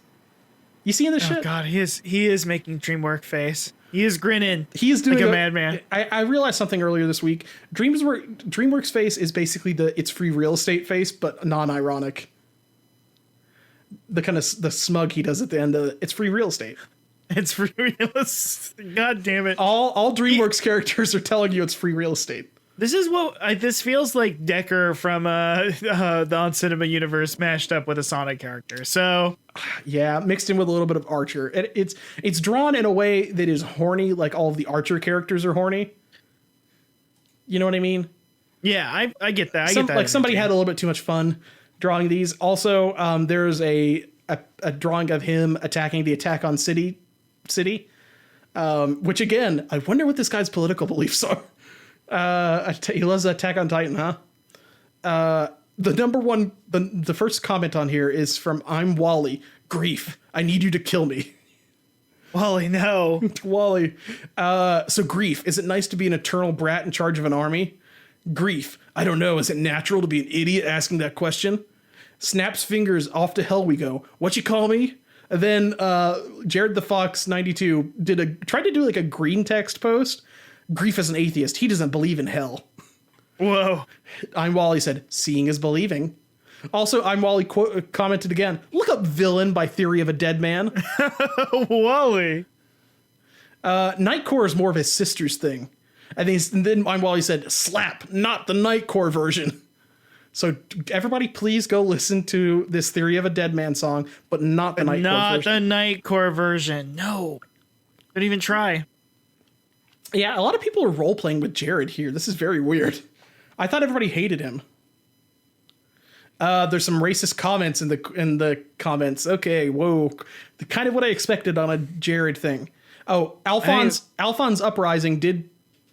B: You seeing this shit?
A: Oh, God, he is making DreamWorks face. He is grinning.
B: He is doing
A: like a madman.
B: I realized something earlier this week. DreamWorks face is basically it's free real estate face, but non-ironic. The kind of the smug he does at the end of it's free real estate.
A: It's free real estate. God damn it.
B: All DreamWorks characters are telling you it's free real estate.
A: This is this feels like Decker from the On Cinema universe mashed up with a Sonic character. So
B: yeah, mixed in with a little bit of Archer. It's drawn in a way that is horny, like all of the Archer characters are horny. You know what I mean?
A: Yeah, I get that. I get that.
B: Like somebody had a little bit too much fun drawing these. Also, there's a drawing of him attacking the Attack on City, which again, I wonder what this guy's political beliefs are. He loves Attack on Titan, huh? The number one, the first comment on here is from I'm Wally. Grief. I need you to kill me.
A: Wally, no.
B: Wally. So Grief. Is it nice to be an eternal brat in charge of an army? Grief. I don't know. Is it natural to be an idiot asking that question? Snaps fingers. Off to hell we go. What you call me? And then Jared the Fox 92 tried to do like a green text post. Grief as an atheist. He doesn't believe in hell.
A: Whoa.
B: I'm Wally said, seeing is believing. Also, I'm Wally commented again, look up Villain by Theory of a Dead Man.
A: Wally.
B: Nightcore is more of his sister's thing. And then I'm Wally said, slap, not the Nightcore version. So everybody please go listen to this Theory of a Dead Man song, but not the Nightcore version.
A: Not the Nightcore version. No. Don't even try.
B: Yeah, a lot of people are role-playing with Jared here. This is very weird. I thought everybody hated him. There's some racist comments in the comments. Okay, whoa. Kind of what I expected on a Jared thing. Oh, Alphonse Uprising did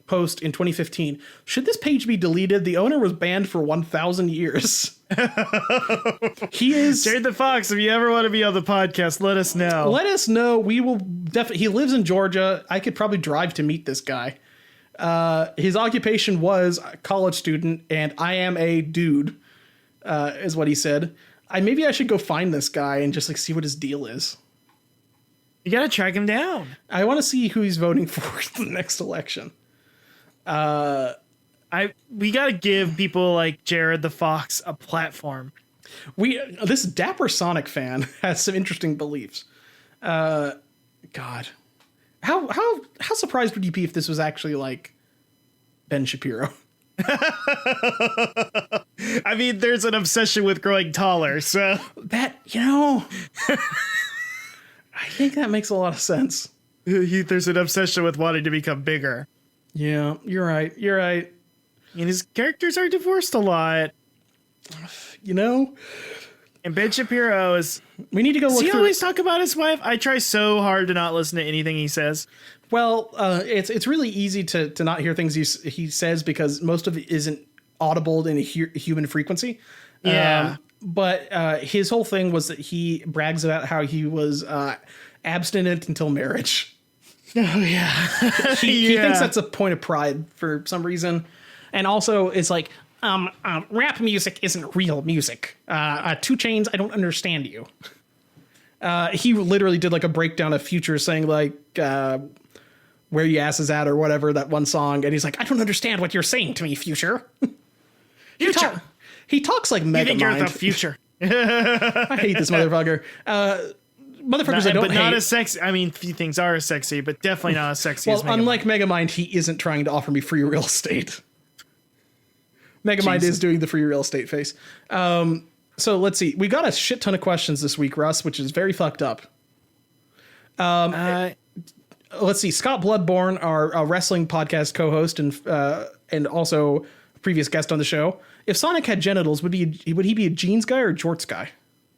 B: post in 2015. Should this page be deleted? The owner was banned for 1,000 years. He is
A: Jared the Fox. If you ever want to be on the podcast, let us know.
B: Let us know. We will definitely. He lives in Georgia. I could probably drive to meet this guy. His occupation was a college student, and I am a dude, is what he said. Maybe I should go find this guy and just like see what his deal is.
A: You gotta track him down.
B: I want to see who he's voting for in the next election.
A: We gotta give people like Jared the Fox a platform.
B: This Dapper Sonic fan has some interesting beliefs. God, how surprised would you be if this was actually like Ben Shapiro?
A: I mean, there's an obsession with growing taller, so
B: that I think that makes a lot of sense.
A: There's an obsession with wanting to become bigger.
B: Yeah, you're right.
A: And his characters are divorced a lot. And Ben Shapiro is...
B: We need to go look
A: Does he
B: through...
A: always talk about his wife? I try so hard to not listen to anything he says.
B: Well, it's really easy to not hear things he says because most of it isn't audible in a human frequency.
A: Yeah.
B: But his whole thing was that he brags about how he was abstinent until marriage.
A: Oh, yeah.
B: He thinks that's a point of pride for some reason. And also, it's like, rap music isn't real music. 2 Chainz, I don't understand you. He literally did like a breakdown of Future saying like, where your ass is at or whatever, that one song. And he's like, I don't understand what you're saying to me, Future. He talks like Megamind.
A: You think you're the Future.
B: I hate this motherfucker. Motherfuckers I don't
A: but
B: hate.
A: Not as sexy. I mean, few things are sexy, but definitely not as sexy as Megamind.
B: Unlike Megamind, he isn't trying to offer me free real estate. Megamind is doing the free real estate face. So let's see. We got a shit ton of questions this week, Russ, which is very fucked up. Let's see. Scott Bloodborne, our wrestling podcast co-host and also a previous guest on the show. If Sonic had genitals, would he be a jeans guy or a jorts guy?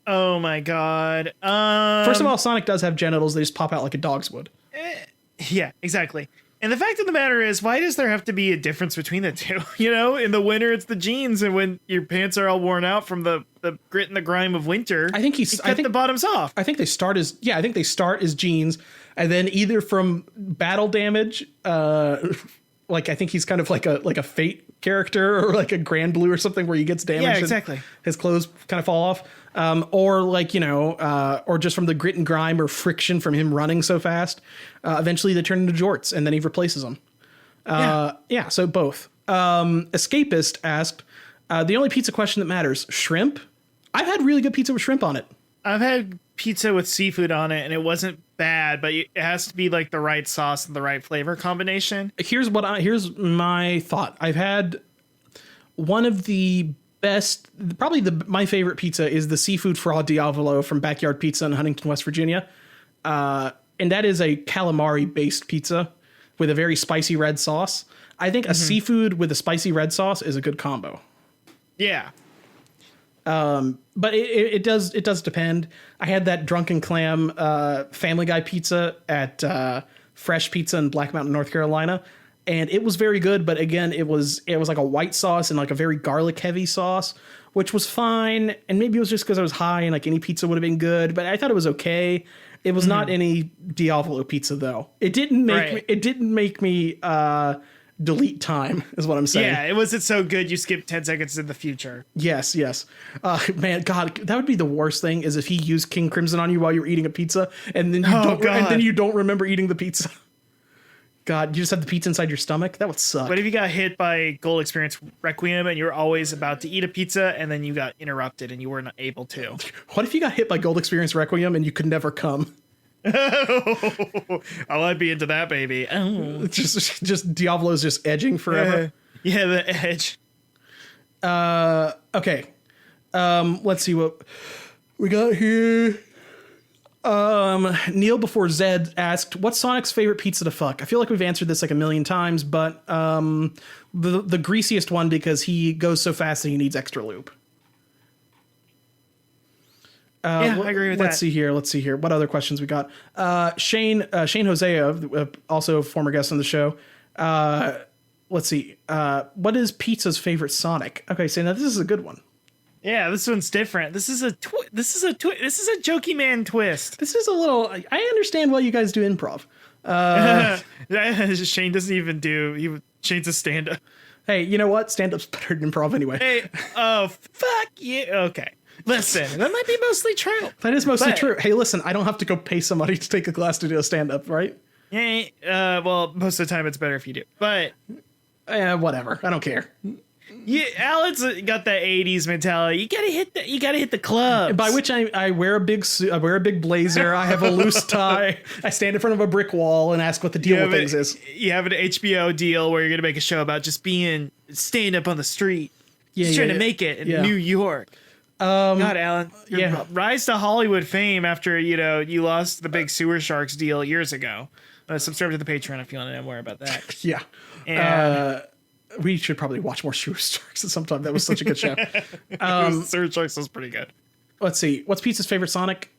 A: Oh my god.
B: First of all, Sonic does have genitals. They just pop out like a dog's would.
A: Yeah, exactly. And the fact of the matter is, why does there have to be a difference between the two? You know, in the winter, it's the jeans, and when your pants are all worn out from the grit and the grime of winter,
B: I think
A: the bottoms off.
B: I think they start as jeans, and then either from battle damage, like I think he's kind of like a Fate character or like a Grand Blue or something where he gets damaged.
A: Yeah, exactly.
B: His clothes kind of fall off. Or like, or just from the grit and grime or friction from him running so fast. Eventually they turn into jorts and then he replaces them. Yeah, so both. Escapist asked, the only pizza question that matters, shrimp? I've had really good pizza with shrimp on it.
A: I've had pizza with seafood on it and it wasn't bad, but it has to be like the right sauce and the right flavor combination.
B: Here's my thought. I've had one of the best, probably my favorite pizza is the seafood Fra Diavolo from Backyard Pizza in Huntington, West Virginia. And that is a calamari based pizza with a very spicy red sauce. I think a seafood with a spicy red sauce is a good combo.
A: Yeah.
B: But it does depend. I had that drunken clam Family Guy pizza at Fresh Pizza in Black Mountain, North Carolina. And it was very good, but again, it was like a white sauce and like a very garlic heavy sauce, which was fine. And maybe it was just because I was high and like any pizza would have been good, but I thought it was okay. It was not any Diavolo pizza though. It didn't make me delete time is what I'm saying.
A: Yeah, it wasn't so good you skipped 10 seconds in the future.
B: Yes. Man, God, that would be the worst thing is if he used King Crimson on you while you were eating a pizza and then you don't remember eating the pizza. God, you just have the pizza inside your stomach? That would suck.
A: What if you got hit by Gold Experience Requiem and you were always about to eat a pizza and then you got interrupted and you weren't able to?
B: What if you got hit by Gold Experience Requiem and you could never come?
A: Oh, I'd be into that, baby. Oh.
B: Just Diavolo's just edging forever.
A: Yeah, the edge.
B: Okay. Let's see what we got here. Neil before Zed asked, what's Sonic's favorite pizza to fuck? I feel like we've answered this like a million times, but the greasiest one because he goes so fast that he needs extra lube.
A: I agree with that.
B: Let's see here. What other questions we got? Shane Hosea, also a former guest on the show. Let's see. What is pizza's favorite Sonic? Okay, so now this is a good one.
A: Yeah, this one's different. This is a jokey man twist.
B: This is a little. I understand why you guys do improv.
A: Shane doesn't even Shane's a stand-up.
B: Hey, you know what? Stand-up's better than improv anyway.
A: Hey, oh fuck you. Okay, listen, that might be mostly true.
B: That is mostly true. Hey, listen, I don't have to go pay somebody to take a class to do a stand-up, right?
A: Yeah. Well, most of the time it's better if you do, but
B: whatever. I don't care.
A: Yeah, Alan's got that '80s mentality. You gotta hit the clubs.
B: By which I wear a big suit, I wear a big blazer. I have a loose tie. I stand in front of a brick wall and ask what the deal with things is.
A: You have an HBO deal where you're gonna make a show about just staying up on the street, trying to make it in New York. God, Alan, rise to Hollywood fame after you lost the big Sewer Sharks deal years ago. Subscribe to the Patreon if you want to know more about that.
B: Yeah. And we should probably watch more Sewer Sharks at some time. That was such a good show.
A: Sewer Sharks was pretty good.
B: Let's see. What's Pizza's favorite Sonic?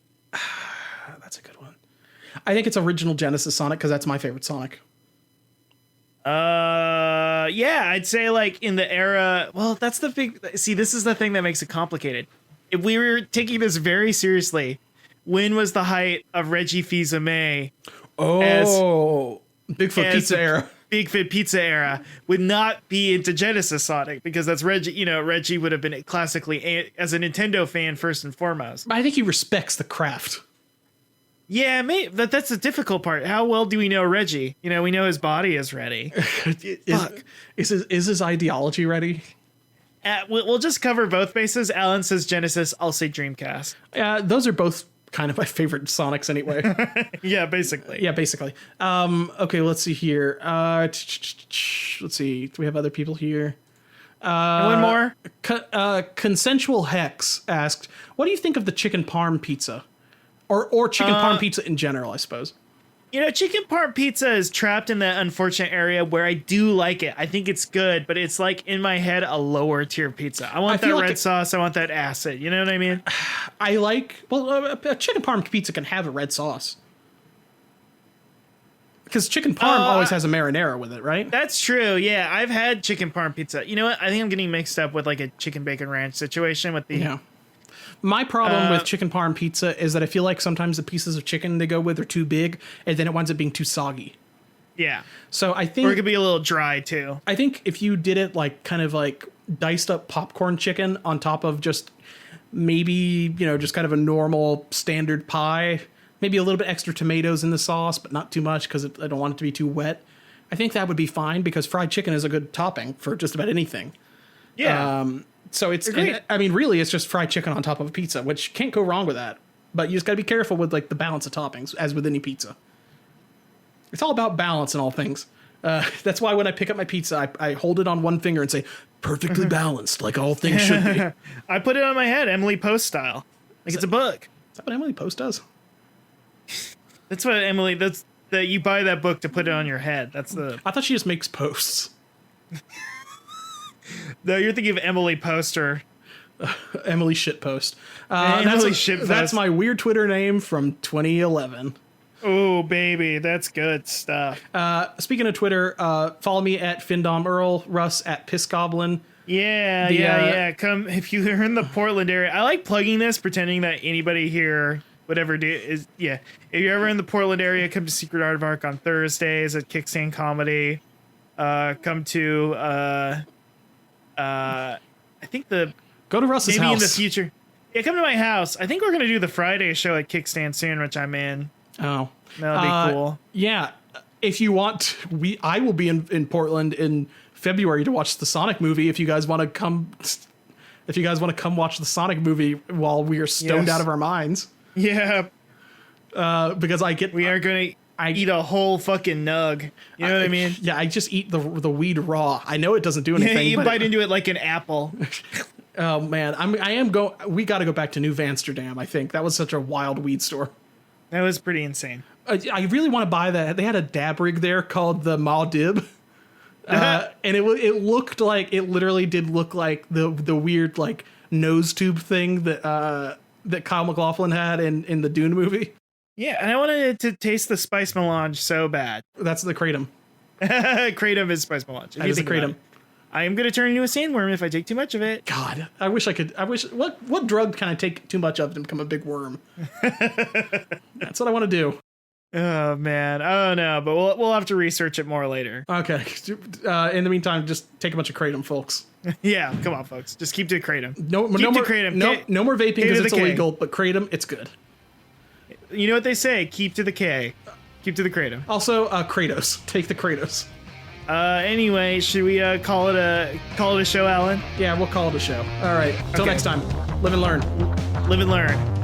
B: That's a good one. I think it's original Genesis Sonic because that's my favorite Sonic.
A: Yeah, I'd say like in the era. Well, that's the big. See, this is the thing that makes it complicated. If we were taking this very seriously, when was the height of Reggie Fils-Aimé?
B: Oh, Bigfoot Pizza era.
A: Big Fit Pizza era would not be into Genesis Sonic because that's Reggie. You know, Reggie would have been classically as a Nintendo fan first and foremost.
B: I think he respects the craft.
A: Yeah, maybe that's the difficult part. How well do we know Reggie? You know, we know his body is ready.
B: Is his ideology ready?
A: We'll just cover both bases. Alan says Genesis. I'll say Dreamcast.
B: Those are both kind of my favorite Sonics anyway.
A: Yeah, basically.
B: Okay, let's see here. Let's see. Do we have other people here?
A: And one more.
B: Consensual Hex asked, what do you think of the chicken parm pizza? Or chicken parm pizza in general, I suppose.
A: You know, chicken parm pizza is trapped in that unfortunate area where I do like it. I think it's good, but it's like in my head a lower tier pizza. I want that red sauce. I want that acid. You know what I mean?
B: A chicken parm pizza can have a red sauce. Because chicken parm always has a marinara with it, right?
A: That's true. Yeah, I've had chicken parm pizza. You know what? I think I'm getting mixed up with like a chicken bacon ranch situation with the...
B: Yeah. My problem with chicken parm pizza is that I feel like sometimes the pieces of chicken they go with are too big, and then it winds up being too soggy.
A: Yeah.
B: So I think...
A: Or it could be a little dry, too.
B: I think if you did it like kind of like diced up popcorn chicken on top of just maybe, you know, just kind of a normal standard pie, maybe a little bit extra tomatoes in the sauce, but not too much because I don't want it to be too wet. I think that would be fine because fried chicken is a good topping for just about anything.
A: Yeah.
B: So really, it's just fried chicken on top of a pizza, which can't go wrong with that. But you just got to be careful with like the balance of toppings, as with any pizza. It's all about balance in all things. That's why when I pick up my pizza, I hold it on one finger and say, perfectly balanced, like all things should be.
A: I put it on my head, Emily Post style. Like it's a book.
B: Is that what Emily Post does?
A: That's what Emily, that you buy that book to put it on your head. That's the...
B: I thought she just makes posts.
A: No, you're thinking of Emily Poster.
B: Emily Shitpost.
A: Emily Shitpost.
B: That's my weird Twitter name from 2011.
A: Oh, baby. That's good stuff.
B: Speaking of Twitter, follow me at Findom Earl, Russ at Pissgoblin.
A: Yeah. Come if you're in the Portland area. I like plugging this, pretending that anybody here would ever do is. Yeah. If you're ever in the Portland area, come to Secret Aardvark on Thursdays at Kickstand Comedy. Come to... I think
B: go to Russ's
A: maybe
B: house
A: in the future. Yeah, come to my house. I think we're gonna do the Friday show at Kickstand soon, which I'm in.
B: Oh,
A: that'll be cool.
B: Yeah, if you want, I will be in Portland in February to watch the Sonic movie. If you guys want to come, watch the Sonic movie while we are stoned out of our minds.
A: Yeah,
B: because
A: we are gonna. I eat a whole fucking nug. You know what I mean?
B: Yeah, I just eat the weed raw. I know it doesn't do anything.
A: You bite into it like an apple.
B: Oh man, we got to go back to New Amsterdam. I think that was such a wild weed store.
A: That was pretty insane.
B: I really want to buy that. They had a dab rig there called the Maudib, and it looked like it literally did look like the weird like nose tube thing that Kyle MacLachlan had in the Dune movie.
A: Yeah, and I wanted it to taste the spice melange so bad.
B: That's the kratom.
A: Kratom is spice melange.
B: That is the kratom.
A: I am going to turn into a sandworm if I take too much of it.
B: God, I wish what drug can I take too much of to become a big worm? That's what I want to do.
A: Oh man, oh no, but we'll have to research it more later.
B: Okay. In the meantime, just take a bunch of kratom, folks.
A: Yeah, come on, folks. Just keep to kratom.
B: No more kratom. No more vaping because it's illegal. But kratom, it's good.
A: You know what they say? Keep to the K. Keep to the kratom.
B: Also, Kratos. Take the Kratos.
A: Anyway, should we call it a show, Alan?
B: Yeah, we'll call it a show. All right. Till next time. Live and learn.
A: Live and learn.